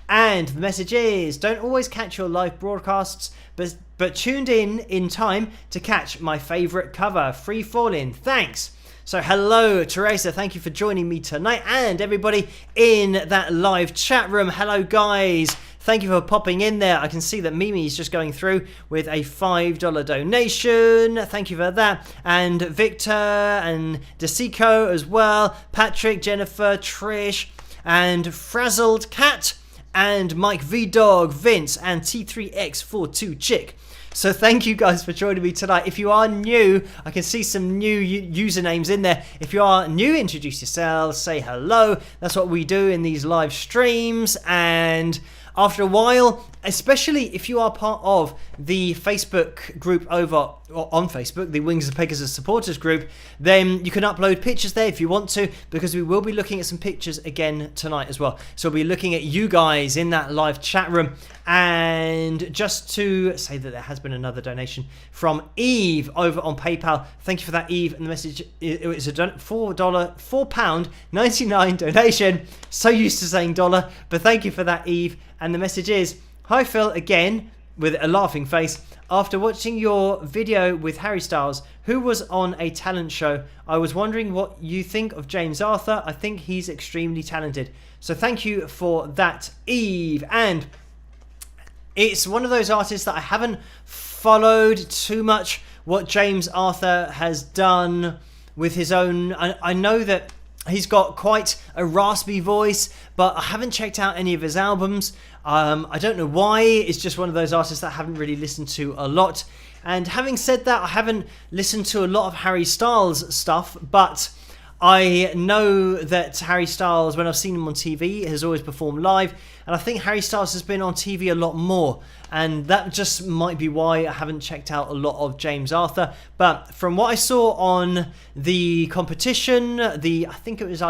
And the message is, don't always catch your live broadcasts, but tuned in time to catch my favourite cover, Free Fallin'. Thanks. So hello, Teresa. Thank you for joining me tonight. And everybody in that live chat room. Hello, guys. Thank you for popping in there. I can see that Mimi is just going through with a $5 donation. Thank you for that. And Victor and DeSico as well. Patrick, Jennifer, Trish, and Frazzled Cat, and Mike V-Dog, Vince, and T3X42 Chick. So thank you guys for joining me tonight. If you are new, I can see some new usernames in there. If you are new, introduce yourselves, say hello. That's what we do in these live streams. And after a while, especially if you are part of the Facebook group over on Facebook, the Wings of Pegasus supporters group, then you can upload pictures there if you want to, because we will be looking at some pictures again tonight as well. So we'll be looking at you guys in that live chat room. And just to say that there has been another donation from Eve over on PayPal. Thank you for that, Eve. And the message is a £4.99 donation. So used to saying dollar, but thank you for that, Eve. And the message is, hi Phil, again, with a laughing face. After watching your video with Harry Styles, who was on a talent show, I was wondering what you think of James Arthur. I think he's extremely talented. So thank you for that, Eve. And it's one of those artists that I haven't followed too much what James Arthur has done with his own. I know that he's got quite a raspy voice, but I haven't checked out any of his albums. I don't know why. It's just one of those artists that I haven't really listened to a lot. And having said that, I haven't listened to a lot of Harry Styles stuff, but I know that Harry Styles, when I've seen him on TV, has always performed live. And I think Harry Styles has been on TV a lot more. And that just might be why I haven't checked out a lot of James Arthur. But from what I saw on the competition, I think it was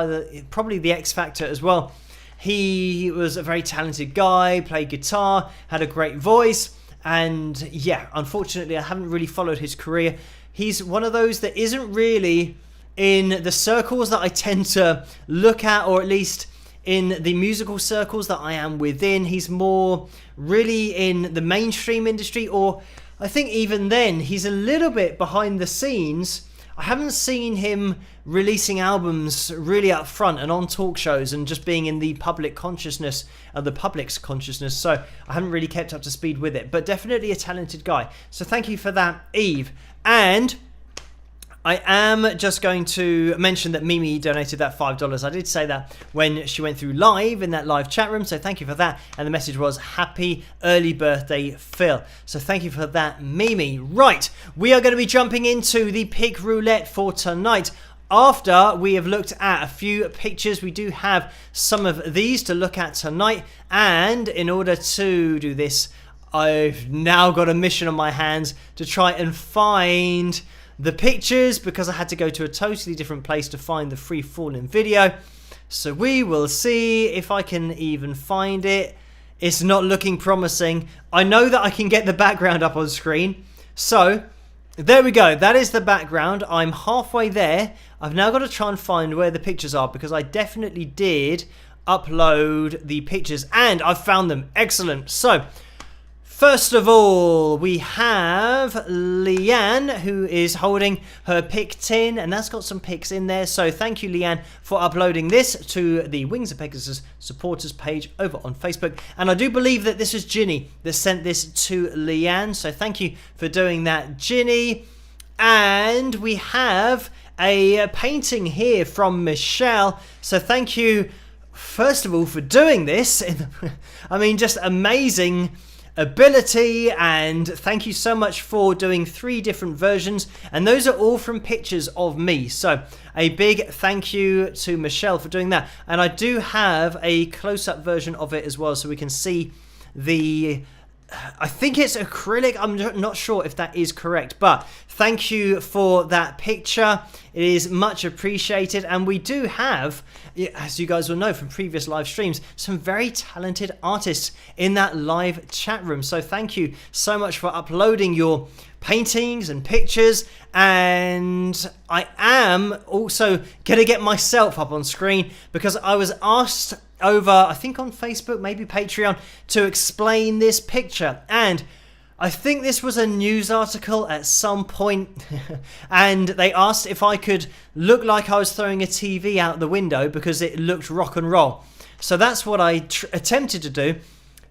probably the X Factor as well. He was a very talented guy, played guitar, had a great voice. And yeah, unfortunately, I haven't really followed his career. He's one of those that isn't really in the circles that I tend to look at, or at least in the musical circles that I am within. He's more really in the mainstream industry, or I think even then he's a little bit behind the scenes. I haven't seen him releasing albums really up front and on talk shows and just being in the public consciousness, the public's consciousness. So I haven't really kept up to speed with it, but definitely a talented guy. So thank you for that, Eve. And I am just going to mention that Mimi donated that $5. I did say that when she went through live in that live chat room, so thank you for that. And the message was, happy early birthday, Phil. So thank you for that, Mimi. Right, we are going to be jumping into the pick roulette for tonight. After we have looked at a few pictures, we do have some of these to look at tonight. And in order to do this, I've now got a mission on my hands to try and find the pictures, because I had to go to a totally different place to find the Free Fallin' video. So we will see if I can even find it. It's not looking promising. I know that I can get the background up on screen. So there we go. That is the background. I'm halfway there. I've now got to try and find where the pictures are, because I definitely did upload the pictures and I've found them. Excellent. So first of all, we have Leanne, who is holding her pick tin, and that's got some picks in there. So thank you, Leanne, for uploading this to the Wings of Pegasus supporters page over on Facebook. And I do believe that this was Ginny that sent this to Leanne. So thank you for doing that, Ginny. And we have a painting here from Michelle. So thank you, first of all, for doing this. I mean, just amazing ability, and thank you so much for doing 3 different versions, and those are all from pictures of me. So a big thank you to Michelle for doing that, and I do have a close-up version of it as well, so we can see the, I think it's acrylic, I'm not sure if that is correct, but thank you for that picture. It is much appreciated, and we do have, as you guys will know from previous live streams, some very talented artists in that live chat room. So thank you so much for uploading your paintings and pictures, and I am also going to get myself up on screen because I was asked over, I think on Facebook, maybe Patreon, to explain this picture, and I think this was a news article at some point and they asked if I could look like I was throwing a TV out the window because it looked rock and roll. So that's what I attempted to do.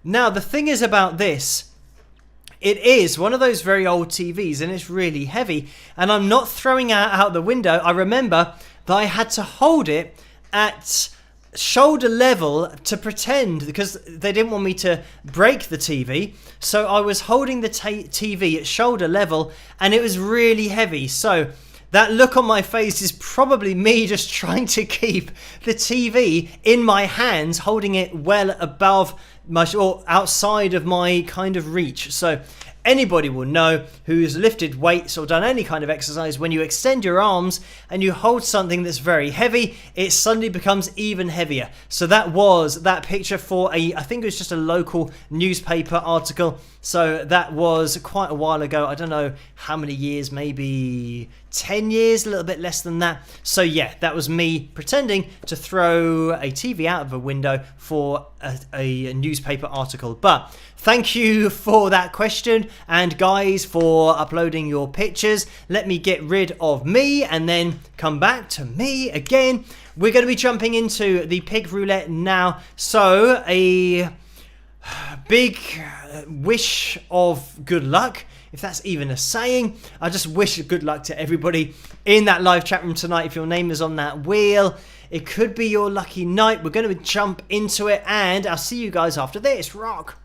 Now the thing is about this, it is one of those very old TVs and it's really heavy, and I'm not throwing it out the window. I remember that I had to hold it at shoulder level to pretend, because they didn't want me to break the TV, so I was holding the TV at shoulder level and it was really heavy. So that look on my face is probably me just trying to keep the TV in my hands, holding it well above my, or outside of my kind of reach. So anybody will know who's lifted weights or done any kind of exercise, when you extend your arms and you hold something that's very heavy, it suddenly becomes even heavier. So that was that picture for I think it was just a local newspaper article. So that was quite a while ago. I don't know how many years, maybe 10 years, a little bit less than that. So yeah, that was me pretending to throw a TV out of a window for a newspaper article. But thank you for that question, and guys, for uploading your pictures. Let me get rid of me and then come back to me again. We're going to be jumping into the pig roulette now. So a big wish of good luck, if that's even a saying. I just wish good luck to everybody in that live chat room tonight. If your name is on that wheel, it could be your lucky night. We're going to jump into it, and I'll see you guys after this. Rock!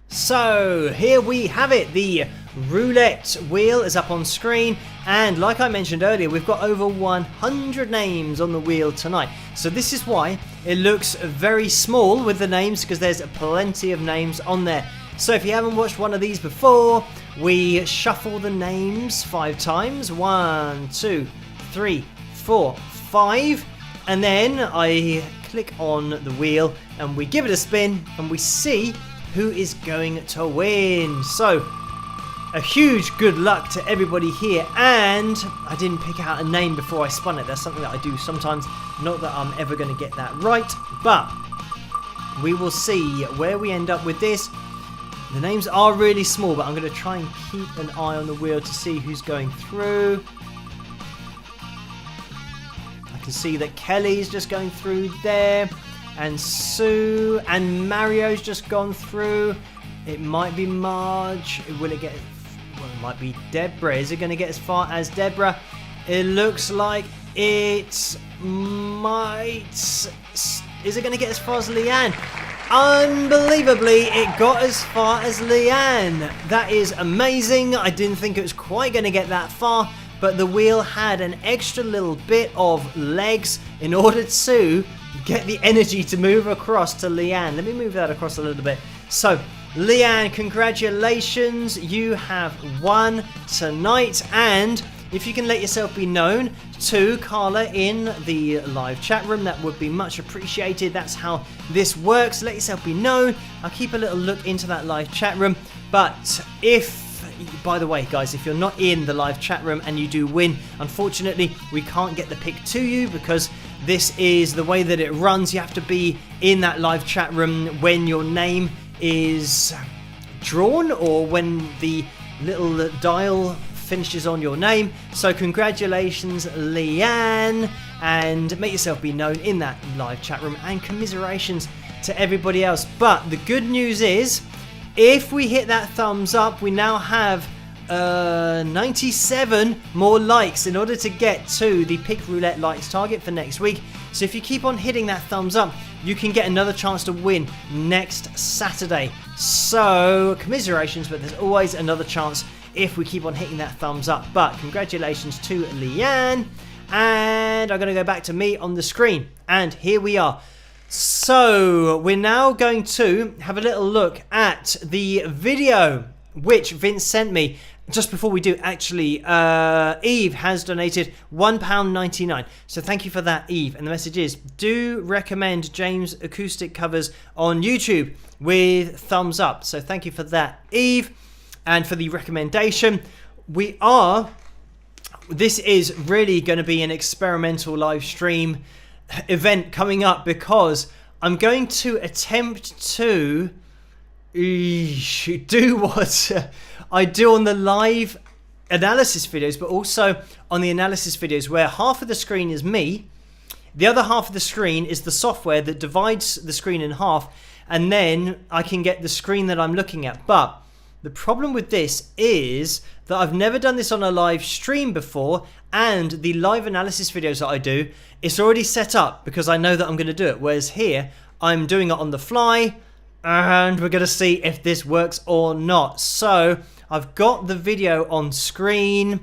So here we have it. The roulette wheel is up on screen, and like I mentioned earlier, we've got over 100 names on the wheel tonight. So this is why it looks very small with the names, because there's plenty of names on there. So if you haven't watched one of these before, we shuffle the names 5 times. 1, 2, 3, 4, 5. And then I click on the wheel and we give it a spin and we see who is going to win. So a huge good luck to everybody here. And I didn't pick out a name before I spun it. That's something that I do sometimes. Not that I'm ever going to get that right, but we will see where we end up with this. The names are really small, but I'm going to try and keep an eye on the wheel to see who's going through. I can see that Kelly's just going through there, and Sue and Mario's just gone through. It might be Marge. Will it get... Well, it might be Deborah. Is it going to get as far as Deborah? It looks like it might... Is it going to get as far as Leanne? Unbelievably, it got as far as Leanne. That is amazing. I didn't think it was quite going to get that far, but the wheel had an extra little bit of legs in order to get the energy to move across to Leanne. Let me move that across a little bit. So, Leanne, congratulations. You have won tonight, and if you can let yourself be known to Carla in the live chat room, that would be much appreciated. That's how this works. Let yourself be known. I'll keep a little look into that live chat room. But if, by the way, guys, if you're not in the live chat room and you do win, unfortunately, we can't get the pick to you because this is the way that it runs. You have to be in that live chat room when your name is drawn or when the little dial finishes on your name. So congratulations, Leanne, and make yourself be known in that live chat room, and commiserations to everybody else. But the good news is, if we hit that thumbs up, we now have 97 more likes in order to get to the Pick Roulette likes target for next week. So if you keep on hitting that thumbs up, you can get another chance to win next Saturday. So commiserations, but there's always another chance if we keep on hitting that thumbs up. But congratulations to Leanne. And I'm going to go back to me on the screen. And here we are. So we're now going to have a little look at the video which Vince sent me. Just before we do, actually, Eve has donated £1.99. So thank you for that, Eve. And the message is, do recommend James acoustic covers on YouTube with thumbs up. So thank you for that, Eve. And for the recommendation, this is really going to be an experimental live stream event coming up, because I'm going to attempt to do what I do on the live analysis videos, but also on the analysis videos where half of the screen is me, the other half of the screen is the software that divides the screen in half, and then I can get the screen that I'm looking at. But the problem with this is that I've never done this on a live stream before, and the live analysis videos that I do, it's already set up because I know that I'm going to do it, whereas here I'm doing it on the fly, and we're going to see if this works or not. So I've got the video on screen,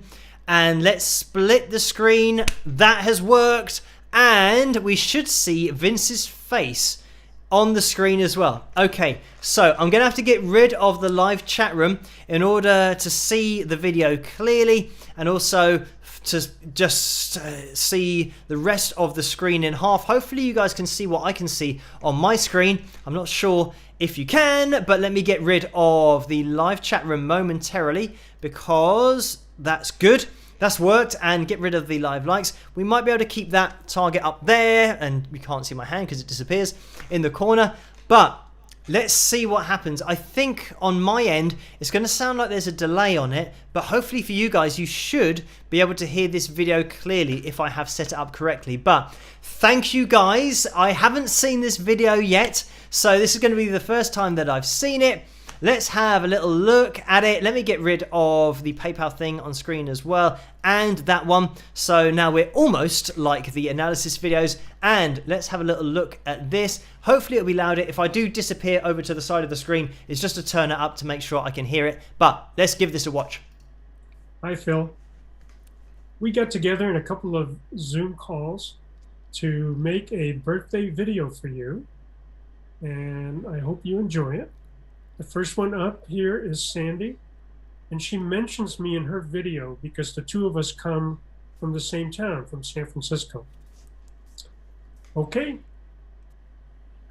and let's split the screen. That has worked, and we should see Vince's face on the screen as well. Okay, so I'm going to have to get rid of the live chat room in order to see the video clearly, and also to just see the rest of the screen in half. Hopefully you guys can see what I can see on my screen. I'm not sure if you can, but let me get rid of the live chat room momentarily, because that's good. That's worked. And get rid of the live likes. We might be able to keep that target up there, and we can't see my hand because it disappears in the corner. But let's see what happens. I think on my end, it's going to sound like there's a delay on it, but hopefully for you guys, you should be able to hear this video clearly if I have set it up correctly. But thank you guys. I haven't seen this video yet, so this is going to be the first time that I've seen it. Let's have a little look at it. Let me get rid of the PayPal thing on screen as well, and that one. So now we're almost like the analysis videos, and let's have a little look at this. Hopefully it'll be louder. If I do disappear over to the side of the screen, it's just to turn it up to make sure I can hear it. But let's give this a watch. Hi, Phil. We got together in a couple of Zoom calls to make a birthday video for you, and I hope you enjoy it. The first one up here is Sandy, and she mentions me in her video because the two of us come from the same town, from San Francisco. Okay.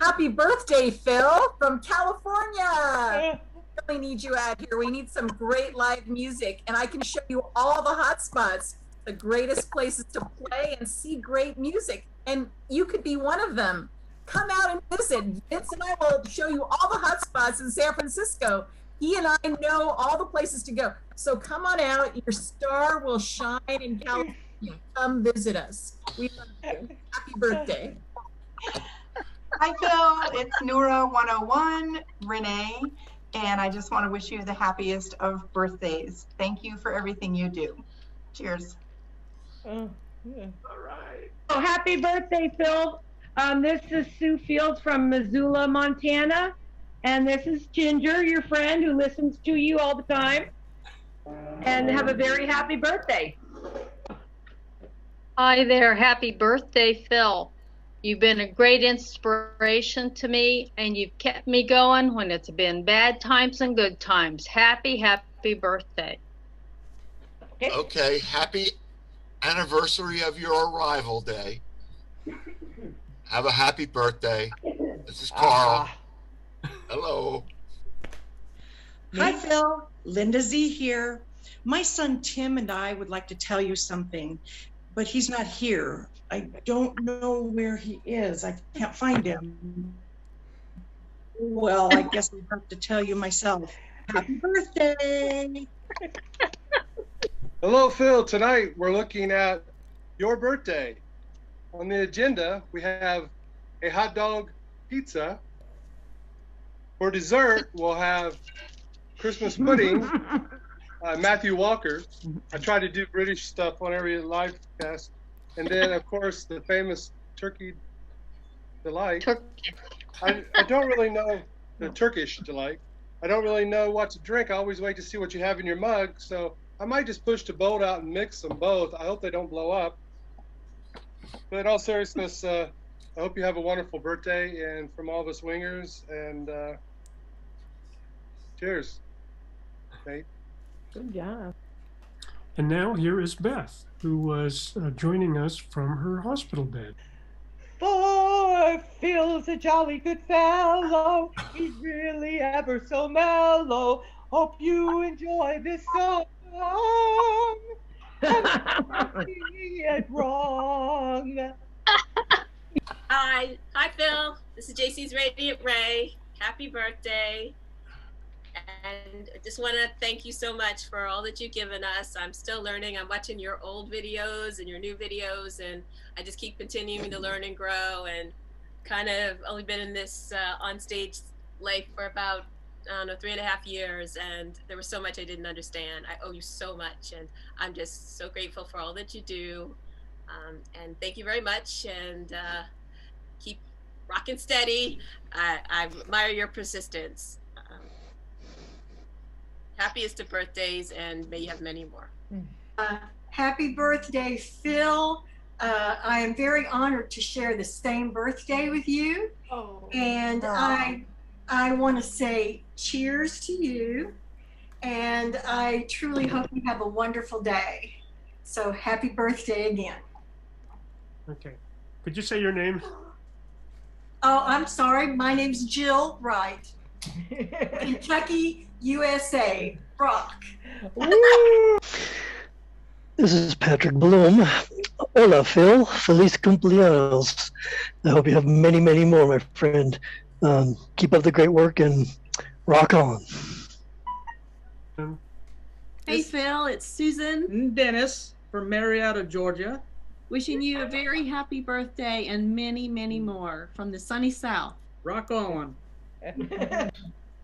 Happy birthday, Phil, from California. We really need you out here. We need some great live music, and I can show you all the hot spots, the greatest places to play and see great music, and you could be one of them. Come out and visit. Vince and I will show you all the hot spots in San Francisco. He and I know all the places to go. So come on out. Your star will shine in California. Come visit us. We love you. Happy birthday. Hi, Phil. It's Nora 101, Renee, and I just want to wish you the happiest of birthdays. Thank you for everything you do. Cheers. Oh, yeah. All right. Oh, happy birthday, Phil. This is Sue Fields from Missoula, Montana. And this is Ginger, your friend who listens to you all the time. And have a very happy birthday. Hi there. Happy birthday, Phil. You've been a great inspiration to me, and you've kept me going when it's been bad times and good times. Happy, happy birthday. Okay, happy anniversary of your arrival day. Have a happy birthday. This is Carl. Hello. Hi, Phil. Linda Z here. My son Tim and I would like to tell you something, but he's not here. I don't know where he is. I can't find him. Well, I guess I'll have to tell you myself. Happy birthday. Hello, Phil. Tonight we're looking at your birthday. On the agenda, we have a hot dog pizza For dessert, we'll have Christmas pudding, Matthew Walker. I try to do British stuff on every live cast. And then, of course, the famous turkey delight. I don't really know the Turkish delight. I don't really know what to drink. I always wait to see what you have in your mug. So I might just push the boat out and mix them both. I hope they don't blow up. But in all seriousness, I hope you have a wonderful birthday, and from all of us wingers, and cheers, Nate. Good job. And now here is Beth, who was joining us from her hospital bed. For Phil's a jolly good fellow. He's really ever so mellow. Hope you enjoy this song. And see it wrong. Hi, Phil. This is JC's Radiant Ray. Happy birthday. And I just want to thank you so much for all that you've given us. I'm still learning. I'm watching your old videos and your new videos, and I just keep continuing to learn and grow, and kind of only been in this on-stage life for about, I don't know, 3.5 years, and there was so much I didn't understand. I owe you so much, and I'm just so grateful for all that you do. And thank you very much, and keep rocking steady. I admire your persistence. Happiest of birthdays, and may you have many more. Happy birthday, Phil. I am very honored to share the same birthday with you. And I want to say cheers to you, and I truly hope you have a wonderful day. So happy birthday again. Okay. Could you say your name? Oh, I'm sorry. My name's Jill Wright. Kentucky, USA. Rock. This is Patrick Bloom. Hola, Phil. Feliz cumpleaños. I hope you have many, many more, my friend. Keep up the great work and rock on. Hey, Phil. It's Susan. Dennis from Marietta, Georgia. Wishing you a very happy birthday and many, many more from the sunny South. Rock on.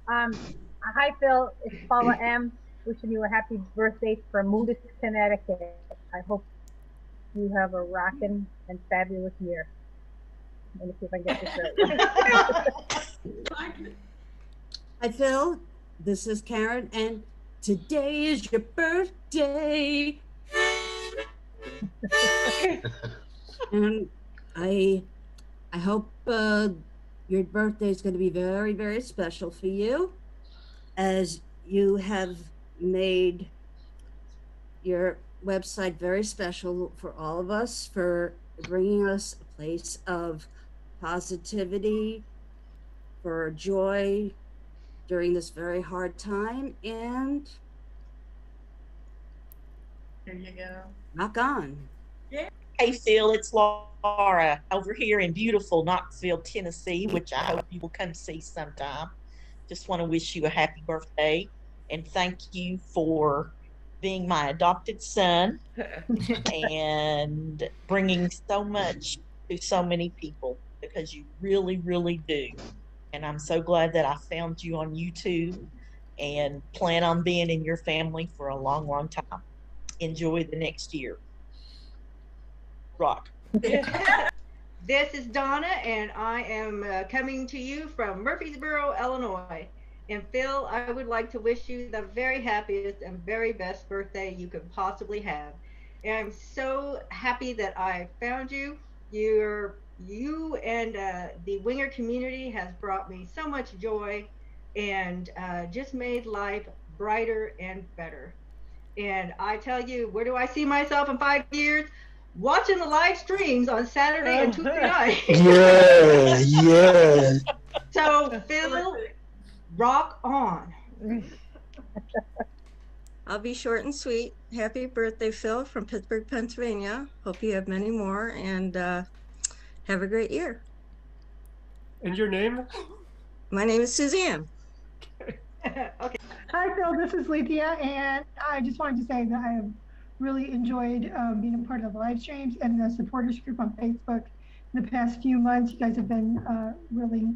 Hi, Phil. It's Paula M. Wishing you a happy birthday from Moodus, Connecticut. I hope you have a rockin' and fabulous year. Let me see if I can get this right. Hi, Phil. This is Karen, and today is your birthday. And I hope your birthday is going to be very, very special for you, as you have made your website very special for all of us, for bringing us a place of positivity, for joy during this very hard time, and There you go. rock on. Hey, Phil, it's Laura over here in beautiful Knoxville, Tennessee, which I hope you will come see sometime. Just want to wish you a happy birthday and thank you for being my adopted son and bringing so much to so many people, because you really, really do. And I'm so glad that I found you on YouTube and plan on being in your family for a long, long time. Enjoy the next year. Rock. This is Donna, and I am coming to you from Murfreesboro, Illinois. And Phil, I would like to wish you the very happiest and very best birthday you could possibly have. And I'm so happy that I found you. You and the winger community has brought me so much joy and just made life brighter and better. And I tell you, where do I see myself in 5 years? Watching the live streams on Saturday and Tuesday night. Yeah. So, Phil, rock on. I'll be short and sweet. Happy birthday, Phil, from Pittsburgh, Pennsylvania. Hope you have many more, and have a great year. And your name? My name is Suzanne. Okay. Hi, Phil. This is Lethea, and I just wanted to say that I have really enjoyed being a part of the live streams and the supporters group on Facebook in the past few months. You guys have been really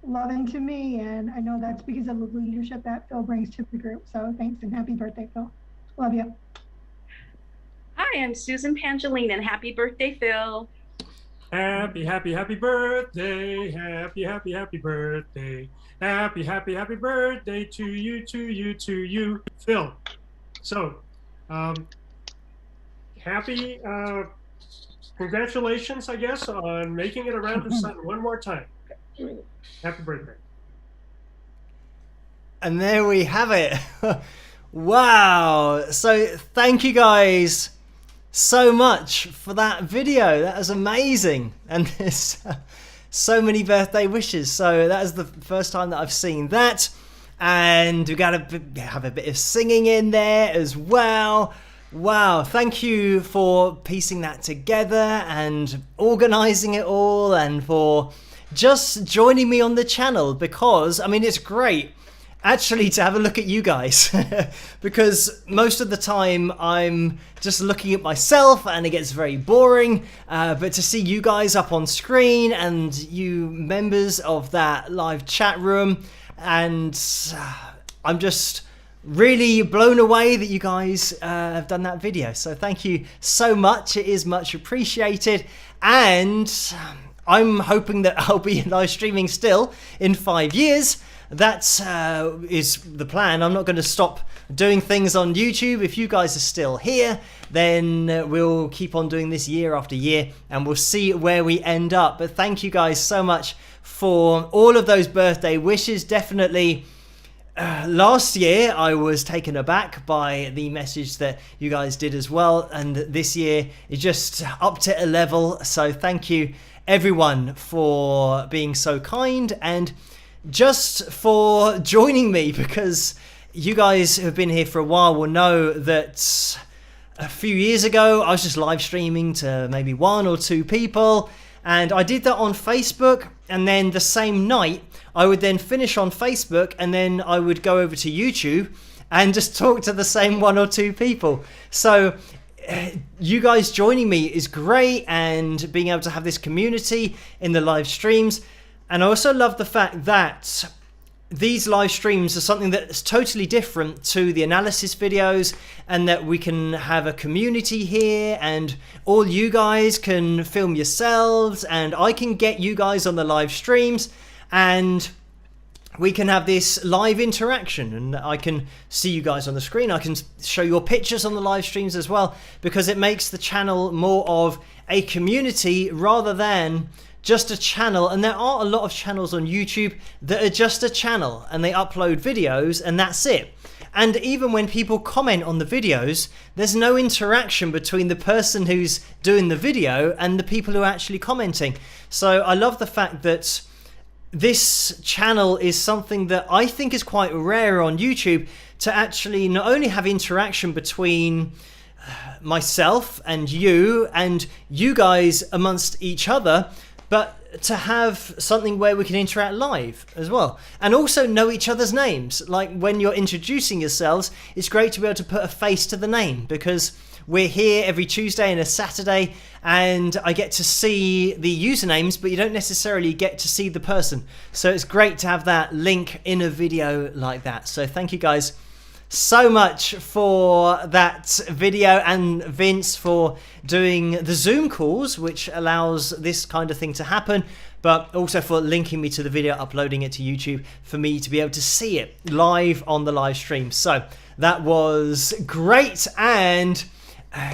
loving to me, and I know that's because of the leadership that Phil brings to the group. So thanks and happy birthday, Phil. Love you. Hi, I'm Susan Pangelina, and happy birthday, Phil. Happy, happy, happy birthday. Happy, happy, happy birthday. Happy, happy, happy birthday to you, Phil. So, happy, congratulations, I guess, on making it around the sun one more time. Happy birthday. And there we have it. Wow. So thank you guys so much for that video. That was amazing. And there's so many birthday wishes. So that is the first time that I've seen that. And we've got to have a bit of singing in there as well. Wow, thank you for piecing that together and organizing it all, and for just joining me on the channel, because I mean, it's great actually to have a look at you guys because most of the time I'm just looking at myself and it gets very boring, but to see you guys up on screen and you members of that live chat room, and I'm just really blown away that you guys have done that video. So thank you so much. It is much appreciated, and I'm hoping that I'll be live streaming still in 5 years. That is the plan. I'm not going to stop doing things on YouTube. If you guys are still here, then we'll keep on doing this year after year, and we'll see where we end up. But thank you guys so much for all of those birthday wishes. Definitely last year I was taken aback by the message that you guys did as well, and this year it just upped it a level. So thank you everyone for being so kind and just for joining me, because you guys who have been here for a while will know that a few years ago I was just live streaming to maybe 1 or 2 people, and I did that on Facebook, and then the same night I would then finish on Facebook, and then I would go over to YouTube and just talk to the same 1 or 2 people. So you guys joining me is great, and being able to have this community in the live streams. And I also love the fact that these live streams are something that's totally different to the analysis videos, and that we can have a community here, and all you guys can film yourselves, and I can get you guys on the live streams, and we can have this live interaction, and I can see you guys on the screen. I can show your pictures on the live streams as well, because it makes the channel more of a community rather than just a channel. And there are a lot of channels on YouTube that are just a channel and they upload videos and that's it. And even when people comment on the videos, there's no interaction between the person who's doing the video and the people who are actually commenting. So I love the fact that this channel is something that I think is quite rare on YouTube, to actually not only have interaction between myself and you guys amongst each other, but to have something where we can interact live as well, and also know each other's names. Like when you're introducing yourselves, it's great to be able to put a face to the name, because we're here every Tuesday and a Saturday, and I get to see the usernames, but you don't necessarily get to see the person. So it's great to have that link in a video like that. So thank you guys so much for that video, and Vince for doing the Zoom calls, which allows this kind of thing to happen, but also for linking me to the video, uploading it to YouTube for me to be able to see it live on the live stream. So that was great, and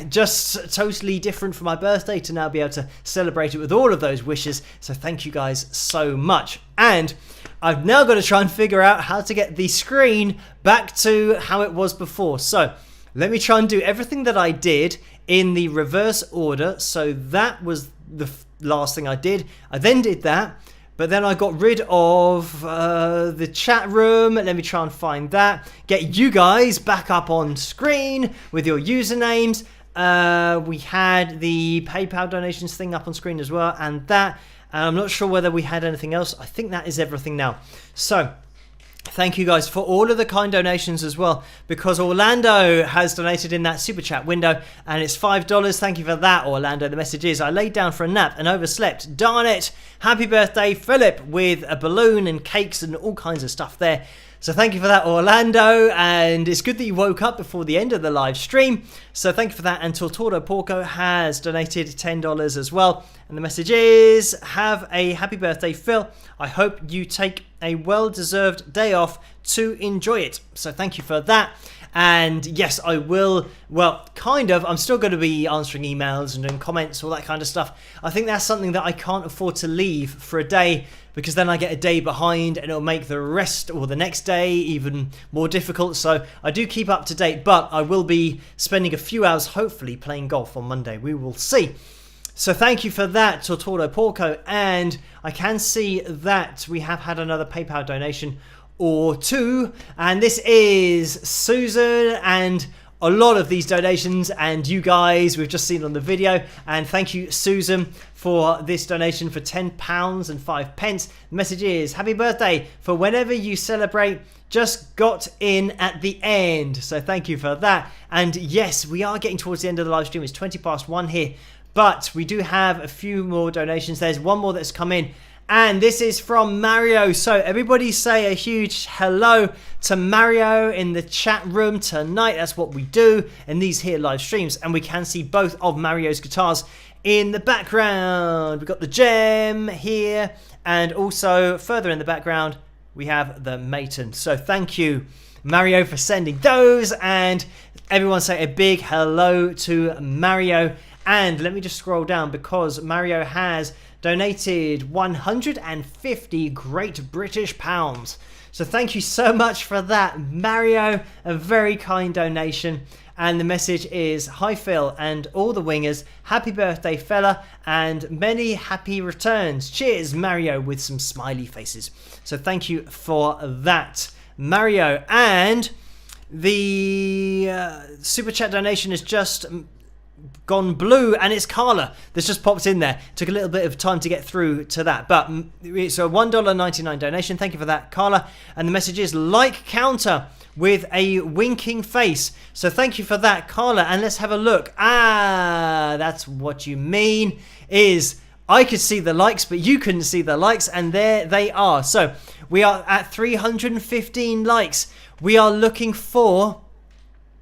just totally different for my birthday to now be able to celebrate it with all of those wishes. So thank you guys so much. And I've now got to try and figure out how to get the screen back to how it was before. So let me try and do everything that I did in the reverse order. So that was the last thing I did. I then did that, but then I got rid of the chat room. Let me try and find that. Get you guys back up on screen with your usernames. We had the PayPal donations thing up on screen as well, and that. I'm not sure whether we had anything else. I think that is everything now. So Thank you guys for all of the kind donations as well, because Orlando has donated in that super chat window and it's $5. Thank you for that, Orlando. The message is, I laid down for a nap and overslept. Darn it. Happy birthday, Philip, with a balloon and cakes and all kinds of stuff there. So thank you for that, Orlando, and it's good that you woke up before the end of the live stream. So thank you for that. And Tortoro Porco has donated $10 as well. And the message is, have a happy birthday, Phil. I hope you take a well-deserved day off to enjoy it. So thank you for that. And yes, I will, well, kind of, I'm still going to be answering emails and doing comments, all that kind of stuff. I think that's something that I can't afford to leave for a day, because then I get a day behind and it'll make the rest or the next day even more difficult. So I do keep up to date, but I will be spending a few hours hopefully playing golf on Monday. We will see. So thank you for that, Tortoro Porco. And I can see that we have had another PayPal donation or two. And this is Susan, and a lot of these donations and you guys we've just seen on the video. And thank you, Susan, for this donation for £10 and 5 pence. The message is, happy birthday for whenever you celebrate. Just got in at the end. So thank you for that. And yes, we are getting towards the end of the live stream. It's 1:20 here. But we do have a few more donations. There's one more that's come in. And this is from Mario. So everybody say a huge hello to Mario in the chat room tonight. That's what we do in these here live streams. And we can see both of Mario's guitars in the background. We've got the Gem here. And also further in the background, we have the Maton. So thank you, Mario, for sending those. And everyone say a big hello to Mario. And let me just scroll down, because Mario has donated 150 Great British pounds. So thank you so much for that, Mario. A very kind donation. And the message is, hi Phil and all the wingers, happy birthday fella, and many happy returns. Cheers, Mario, with some smiley faces. So thank you for that, Mario. And the super chat donation is just gone blue, and it's Carla that's just popped in there. Took a little bit of time to get through to that, but it's a $1.99 donation. Thank you for that, Carla. And the message is, like counter with a winking face. So thank you for that, Carla. And let's have a look. That's what you mean, is I could see the likes, but you couldn't see the likes, and there they are. So we are at 315 likes. We are looking for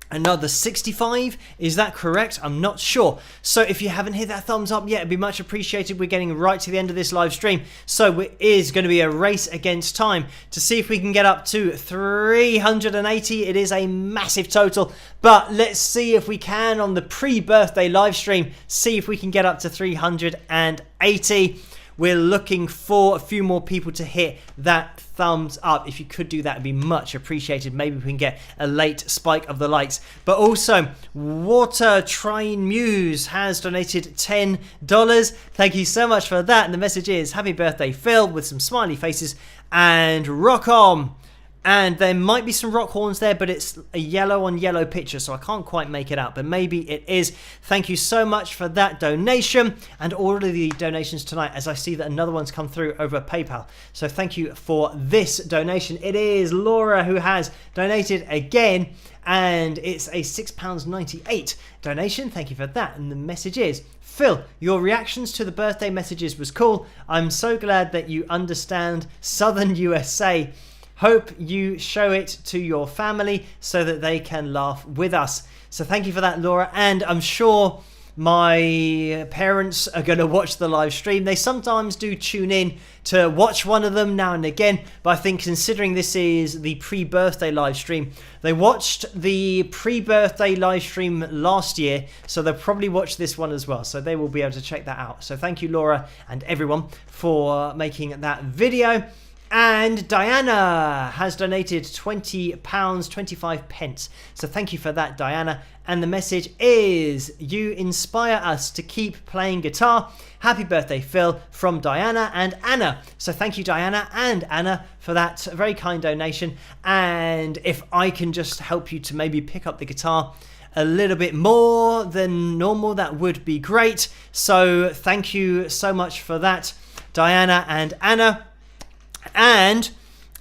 another 65. Is that correct? I'm not sure. So if you haven't hit that thumbs up yet, it'd be much appreciated. We're getting right to the end of this live stream, so it is going to be a race against time to see if we can get up to 380. It is a massive total, but let's see if we can on the pre-birthday live stream, see if we can get up to 380. We're looking for a few more people to hit that thumbs up. If you could do that, it'd be much appreciated. Maybe we can get a late spike of the likes. But also, Water Train Muse has donated $10. Thank you so much for that. And the message is, happy birthday, Phil, with some smiley faces, and rock on. And there might be some rock horns there, but it's a yellow on yellow picture, so I can't quite make it out, but maybe it is. Thank you so much for that donation and all of the donations tonight, as I see that another one's come through over PayPal. So thank you for this donation. It is Laura who has donated again, and it's a £6.98 donation. Thank you for that. And the message is, Phil, your reactions to the birthday messages was cool. I'm so glad that you understand Southern USA. Hope you show it to your family so that they can laugh with us. So thank you for that, Laura. And I'm sure my parents are going to watch the live stream. They sometimes do tune in to watch one of them now and again. But I think considering this is the pre-birthday live stream, they watched the pre-birthday live stream last year. So they'll probably watch this one as well. So they will be able to check that out. So thank you, Laura, and everyone for making that video. And Diana has donated £20, 25 pence. So thank you for that, Diana. And the message is, you inspire us to keep playing guitar. Happy birthday, Phil, from Diana and Anna. So thank you, Diana and Anna, for that very kind donation. And if I can just help you to maybe pick up the guitar a little bit more than normal, that would be great. So thank you so much for that, Diana and Anna. And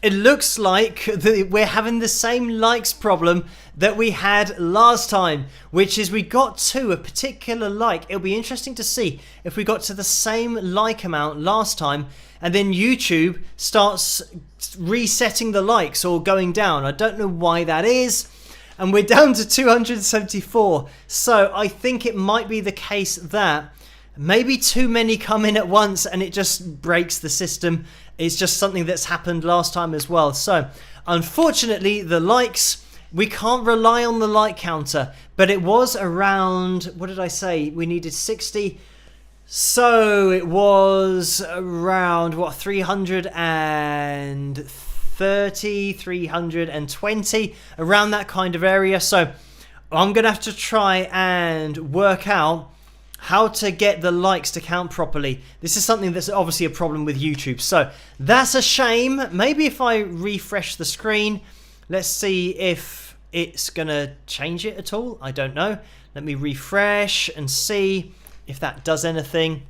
it looks like we're having the same likes problem that we had last time, which is we got to a particular like. It'll be interesting to see if we got to the same like amount last time and then YouTube starts resetting the likes or going down. I don't know why that is. And we're down to 274. So I think it might be the case that maybe too many come in at once and it just breaks the system. It's just something that's happened last time as well. So unfortunately, the likes, we can't rely on the like counter, but it was around, what did I say? We needed 60. So it was around, what, 330, 320, around that kind of area. So I'm going to have to try and work out how to get the likes to count properly. This is something that's obviously a problem with YouTube. So that's a shame. Maybe if I refresh the screen, let's see if it's going to change it at all. I don't know. Let me refresh and see if that does anything.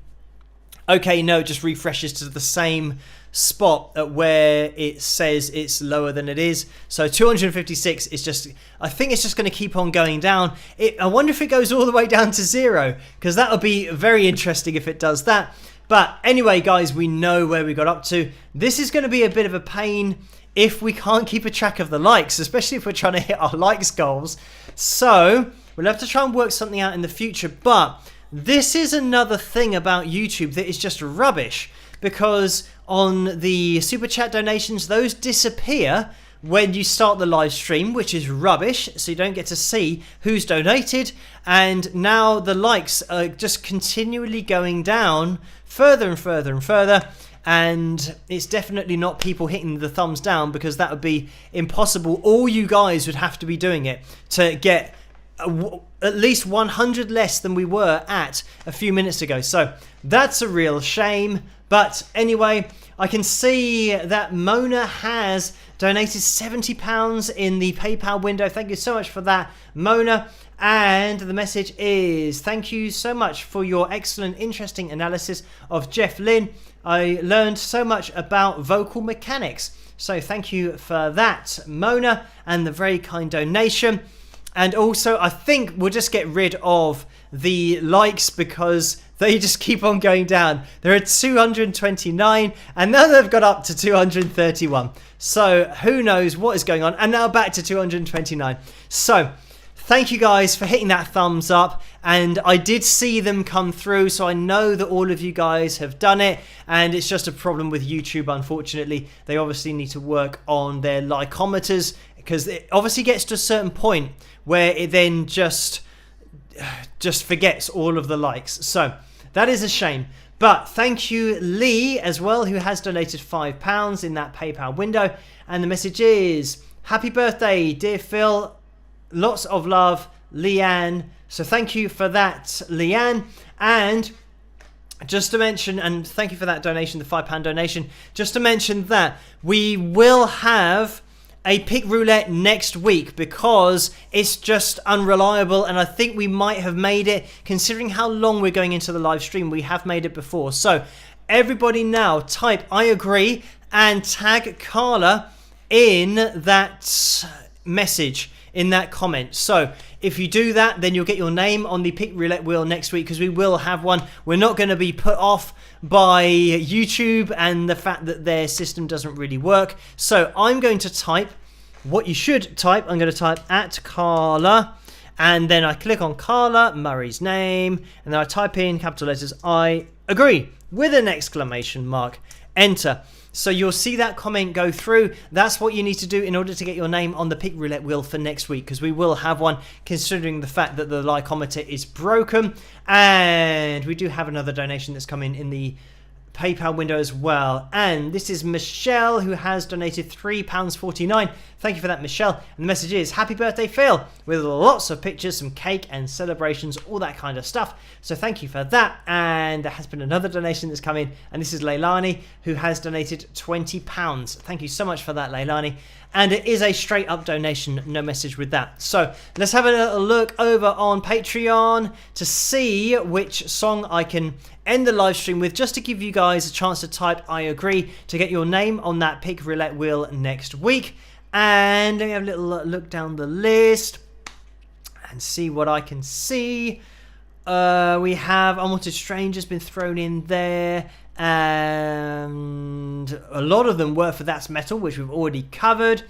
Okay, no, it just refreshes to the same spot at where it says it's lower than it is. So 256 is just, I think it's just going to keep on going down. I wonder if it goes all the way down to 0, because that would be very interesting if it does that. But anyway, guys, we know where we got up to. This is going to be a bit of a pain if we can't keep a track of the likes, especially if we're trying to hit our likes goals. So we'll have to try and work something out in the future. But this is another thing about YouTube that is just rubbish, because on the super chat donations, those disappear when you start the live stream, which is rubbish, so you don't get to see who's donated. And now the likes are just continually going down further and further and further, and it's definitely not people hitting the thumbs down, because that would be impossible. All you guys would have to be doing it to get at least 100 less than we were at a few minutes ago. So that's a real shame. But anyway, I can see that Mona has donated £70 in the PayPal window. Thank you so much for that, Mona. And the message is, thank you so much for your excellent, interesting analysis of Jeff Lynne. I learned so much about vocal mechanics. So thank you for that, Mona, and the very kind donation. And also, I think we'll just get rid of the likes because they just keep on going down. They're at 229 and now they've got up to 231. So who knows what is going on. And now back to 229. So thank you guys for hitting that thumbs up. And I did see them come through, so I know that all of you guys have done it. And it's just a problem with YouTube, unfortunately. They obviously need to work on their likeometers, because it obviously gets to a certain point where it then just forgets all of the likes. So that is a shame. But thank you, Lee, as well, who has donated £5 in that PayPal window. And the message is, happy birthday, dear Phil. Lots of love, Leanne. So thank you for that, Leanne. And just to mention, and thank you for that donation, the £5 donation. Just to mention that we will have a pick roulette next week, because it's just unreliable, and I think we might have made it, considering how long we're going into the live stream, we have made it before. So everybody now type I agree and tag Carla in that message, in that comment. So if you do that, then you'll get your name on the pick roulette wheel next week, because we will have one. We're not going to be put off by YouTube and the fact that their system doesn't really work. So I'm going to type what you should type. I'm going to type at Carla, and then I click on Carla, Murray's name, and then I type in capital letters I agree with an exclamation mark, enter. So you'll see that comment go through. That's what you need to do in order to get your name on the pick roulette wheel for next week, because we will have one, considering the fact that the likeometer is broken. And we do have another donation that's come in the PayPal window as well. And this is Michelle, who has donated £3.49. Thank you for that, Michelle. And the message is, happy birthday, Phil, with lots of pictures, some cake and celebrations, all that kind of stuff. So thank you for that. And there has been another donation that's come in, and this is Leilani, who has donated £20. Thank you so much for that, Leilani. and it is a straight up donation, no message with that. So let's have a little look over on Patreon to see which song I can end the live stream with, just to give you guys a chance to type I agree to get your name on that pick roulette wheel next week. And let me have a little look down the list and see what I can see. We have Unwanted Strangers been thrown in there, and a lot of them were for That's Metal, which we've already covered.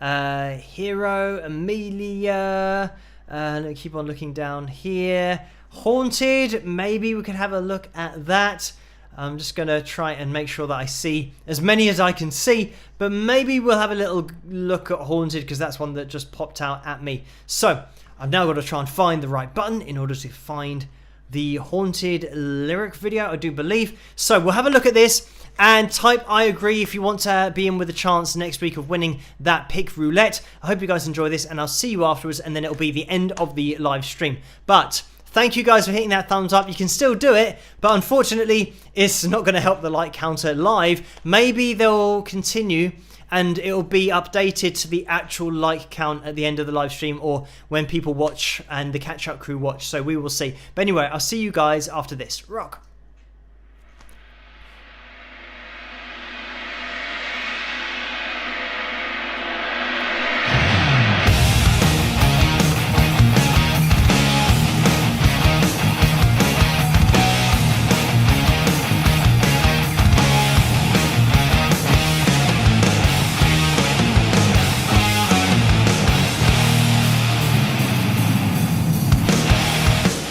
Hero, Amelia, let me keep on looking down here. Haunted, maybe we could have a look at that. I'm just going to try and make sure that I see as many as I can see, but maybe we'll have a little look at Haunted, because that's one that just popped out at me. So I've now got to try and find the right button in order to find the Haunted lyric video, I do believe. So we'll have a look at this and type I agree if you want to be in with a chance next week of winning that pick roulette. I hope you guys enjoy this, and I'll see you afterwards, and then it'll be the end of the live stream. But thank you guys for hitting that thumbs up. You can still do it, but unfortunately it's not going to help the like counter live. Maybe they'll continue and it'll be updated to the actual like count at the end of the live stream, or when people watch and the catch-up crew watch. So we will see. But anyway, I'll see you guys after this. Rock.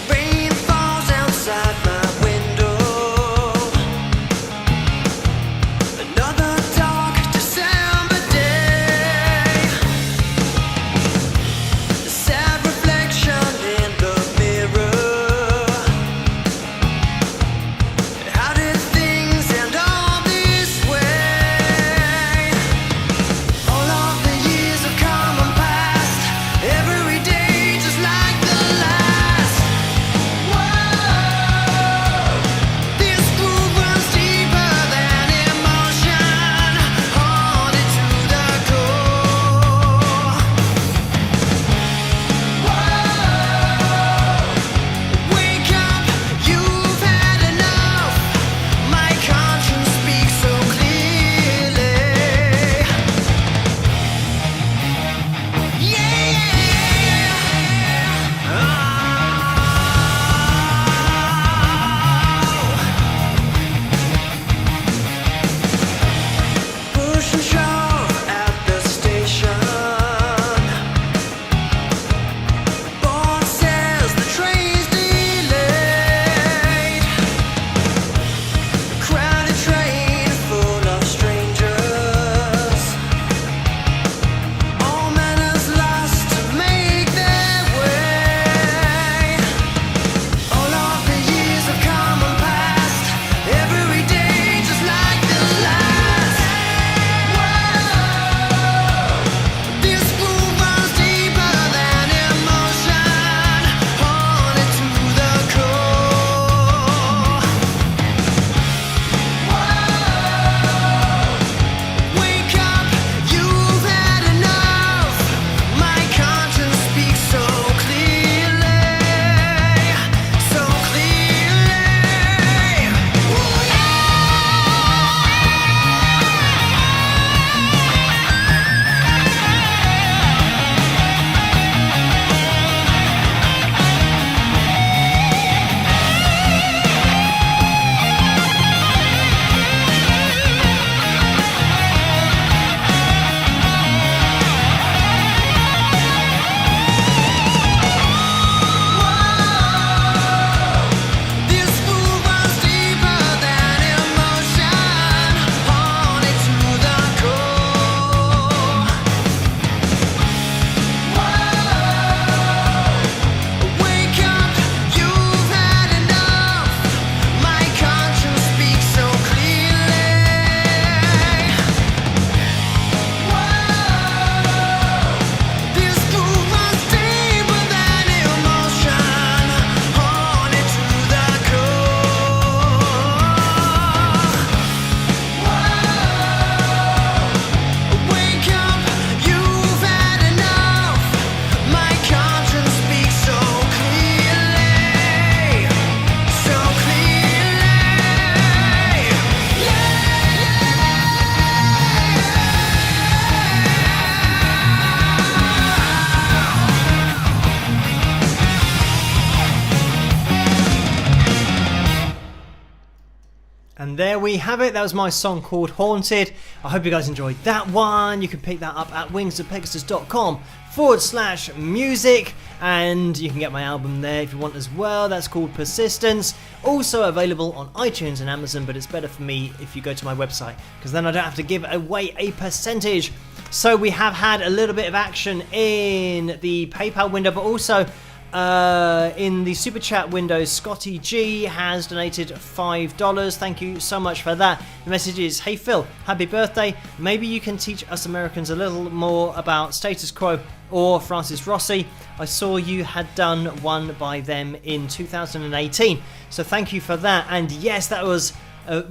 Rain falls outside my window. there we have it. That was my song called Haunted. I hope you guys enjoyed that one. You can pick that up at wingsofpegasus.com/music, and you can get my album there if you want as well. That's called Persistence. Also available on iTunes and Amazon, but it's better for me if you go to my website, because then I don't have to give away a percentage. So we have had a little bit of action in the PayPal window, but also in the super chat window. Scotty G has donated $5. Thank you so much for that. The message is, hey Phil, happy birthday. Maybe you can teach us Americans a little more about Status Quo or Francis Rossi. I saw you had done one by them in 2018, so thank you for that. And yes, that was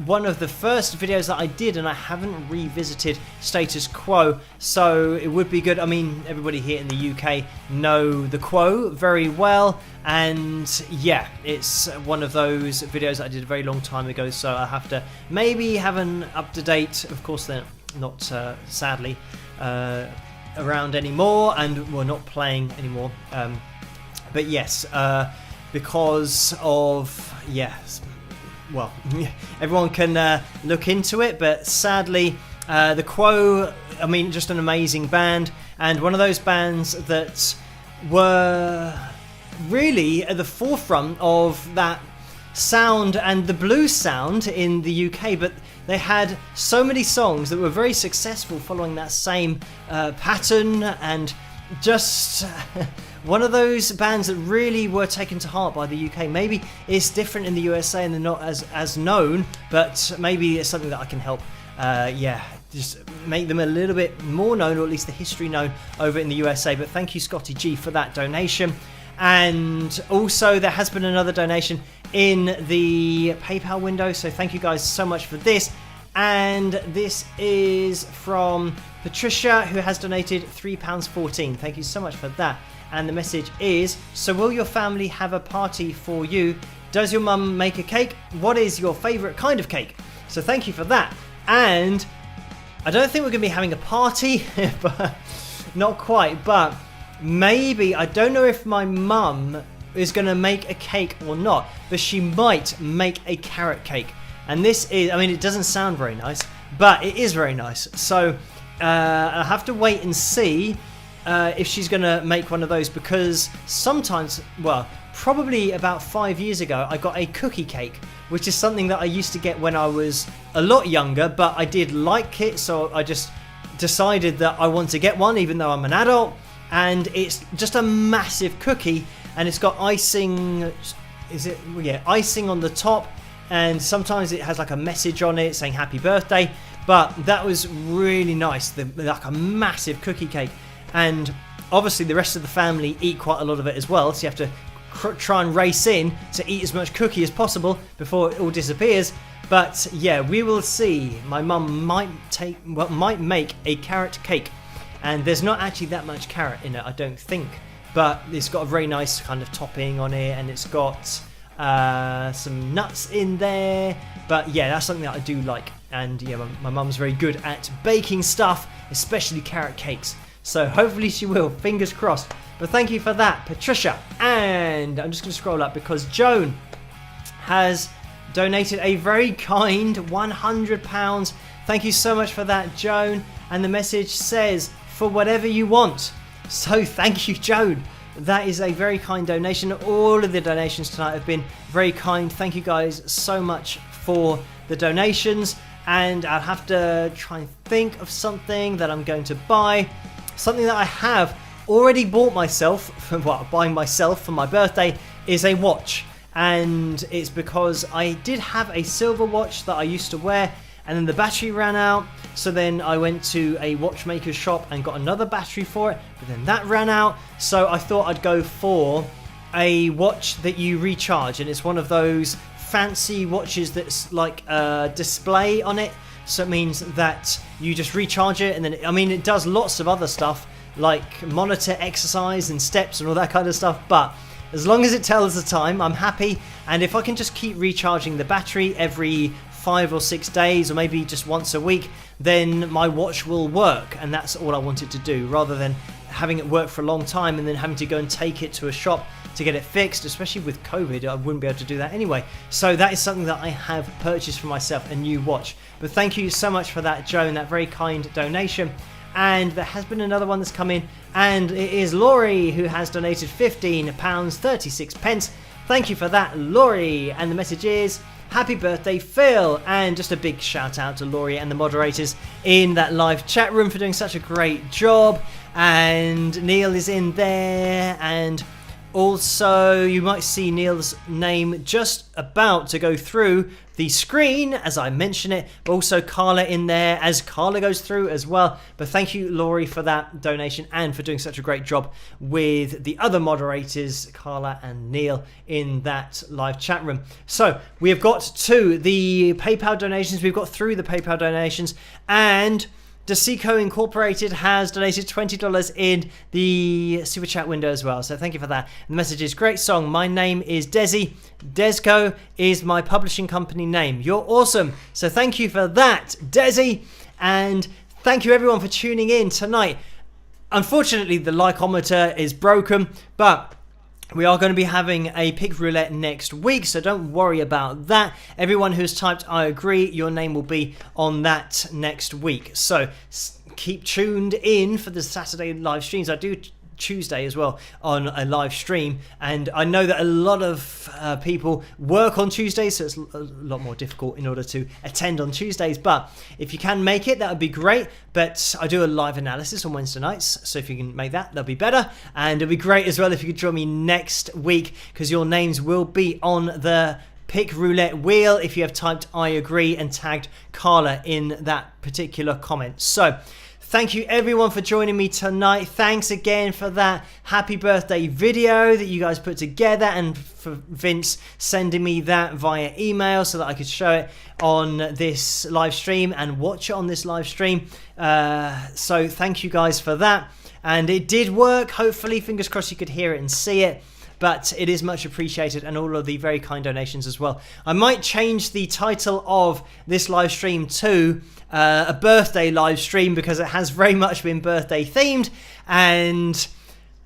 one of the first videos that I did, and I haven't revisited Status Quo, so it would be good. I mean, everybody here in the UK know the Quo very well, and yeah, it's one of those videos that I did a very long time ago, so I have to maybe have an up-to-date. Of course, they're not sadly around anymore, and we're not playing anymore, but yes, because of, yes, well, everyone can look into it, but sadly the Quo, I mean, just an amazing band, and one of those bands that were really at the forefront of that sound and the blues sound in the UK, but they had so many songs that were very successful following that same pattern, and just one of those bands that really were taken to heart by the UK. Maybe it's different in the USA and they're not as known, but maybe it's something that I can help just make them a little bit more known, or at least the history known over in the USA. But thank you, Scotty G, for that donation. And also there has been another donation in the PayPal window, so thank you guys so much for this. And this is from Patricia, who has donated £3.14. Thank you so much for that. And the message is, so will your family have a party for you? Does your mum make a cake? What is your favourite kind of cake? So thank you for that. And I don't think we're going to be having a party, but not quite, but maybe, I don't know if my mum is going to make a cake or not, but she might make a carrot cake. And this is, I mean, it doesn't sound very nice, but it is very nice. So I'll have to wait and see if she's going to make one of those, because sometimes, well, probably about 5 years ago, I got a cookie cake, which is something that I used to get when I was a lot younger, but I did like it, so I just decided that I want to get one, even though I'm an adult. And it's just a massive cookie, and it's got icing, icing on the top, and sometimes it has like a message on it saying happy birthday. But that was really nice, like a massive cookie cake. And obviously the rest of the family eat quite a lot of it as well, so you have to try and race in to eat as much cookie as possible before it all disappears. But yeah, we will see. My mum might make a carrot cake, and there's not actually that much carrot in it, I don't think, but it's got a very nice kind of topping on it, and it's got some nuts in there. But yeah, that's something that I do like, and yeah, my mum's very good at baking stuff, especially carrot cakes. So hopefully she will, fingers crossed. But thank you for that, Patricia. And I'm just going to scroll up because Joan has donated a very kind £100. Thank you so much for that, Joan. And the message says, for whatever you want. So thank you, Joan. That is a very kind donation. All of the donations tonight have been very kind. Thank you guys so much for the donations. And I'll have to try and think of something that I'm going to buy. Something that I have already bought myself, buying myself for my birthday, is a watch. And it's because I did have a silver watch that I used to wear, and then the battery ran out, so then I went to a watchmaker's shop and got another battery for it, but then that ran out, so I thought I'd go for a watch that you recharge, and it's one of those fancy watches that's like a display on it, so it means that you just recharge it, and then, I mean, it does lots of other stuff, like monitor exercise and steps and all that kind of stuff, but as long as it tells the time, I'm happy. And if I can just keep recharging the battery every 5 or 6 days, or maybe just once a week, then my watch will work, and that's all I wanted to do, rather than having it work for a long time and then having to go and take it to a shop to get it fixed, especially with COVID. I wouldn't be able to do that anyway. So that is something that I have purchased for myself, a new watch. But thank you so much for that, Joan, that very kind donation. And there has been another one that's come in, and it is Laurie, who has donated £15.36. Thank you for that, Laurie. And the message is, happy birthday, Phil. And just a big shout out to Laurie and the moderators in that live chat room for doing such a great job. And Neil is in there, and also you might see Neil's name just about to go through the screen as I mention it, but also Carla in there as Carla goes through as well. But thank you, Laurie, for that donation and for doing such a great job with the other moderators, Carla and Neil, in that live chat room. So we have got to the PayPal donations. We've got through the PayPal donations, and Desico Incorporated has donated $20 in the super chat window as well. So thank you for that. And the message is, great song. My name is Desi. Desco is my publishing company name. You're awesome. So thank you for that, Desi. And thank you everyone for tuning in tonight. Unfortunately, the likeometer is broken, but we are going to be having a pick roulette next week, so don't worry about that. Everyone who's typed I agree, your name will be on that next week. So keep tuned in for the Saturday live streams. I do Tuesday as well on a live stream, and I know that a lot of people work on Tuesdays, so it's a lot more difficult in order to attend on Tuesdays, but if you can make it, that would be great. But I do a live analysis on Wednesday nights, so if you can make that, that'll be better. And it'll be great as well if you could join me next week, because your names will be on the pick roulette wheel if you have typed I agree and tagged Carla in that particular comment. So thank you everyone for joining me tonight. Thanks again for that happy birthday video that you guys put together, and for Vince sending me that via email so that I could show it on this live stream and watch it on this live stream. So thank you guys for that. And it did work. Hopefully, fingers crossed, you could hear it and see it. But it is much appreciated, and all of the very kind donations as well. I might change the title of this live stream to a birthday live stream, because it has very much been birthday themed. And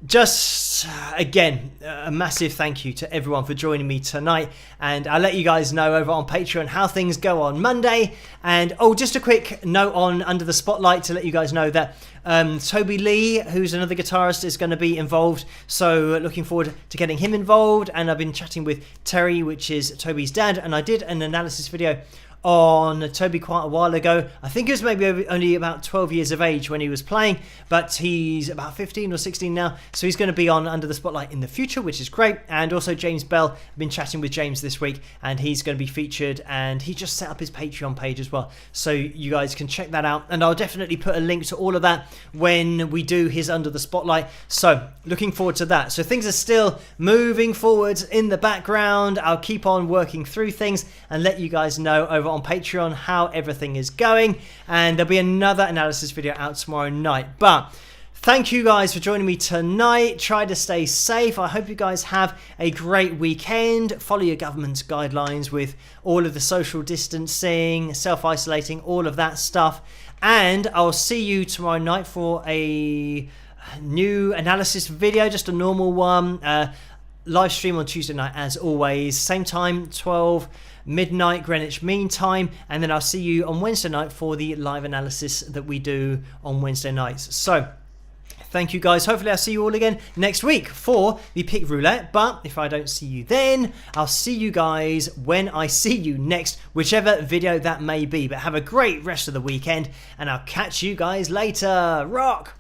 just again, a massive thank you to everyone for joining me tonight, and I'll let you guys know over on Patreon how things go on Monday. And oh, just a quick note on Under the Spotlight to let you guys know that Toby Lee, who's another guitarist, is going to be involved, so looking forward to getting him involved. And I've been chatting with Terry, which is Toby's dad, and I did an analysis video on Toby quite a while ago. I think he was maybe only about 12 years of age when he was playing, but he's about 15 or 16 now, so he's going to be on Under the Spotlight in the future, which is great. And also James Bell, I've been chatting with James this week, and he's going to be featured, and he just set up his Patreon page as well, so you guys can check that out, and I'll definitely put a link to all of that when we do his Under the Spotlight. So looking forward to that. So things are still moving forward in the background. I'll keep on working through things and let you guys know over on Patreon how everything is going, and there'll be another analysis video out tomorrow night. But thank you guys for joining me tonight. Try to stay safe. I hope you guys have a great weekend. Follow your government's guidelines with all of the social distancing, self-isolating, all of that stuff. And I'll see you tomorrow night for a new analysis video, just a normal one. Live stream on Tuesday night as always, same time, 12 midnight Greenwich Mean Time, and then I'll see you on Wednesday night for the live analysis that we do on Wednesday nights. So thank you guys. Hopefully I'll see you all again next week for the pick roulette, but if I don't see you then, I'll see you guys when I see you next, whichever video that may be. But have a great rest of the weekend, and I'll catch you guys later. Rock!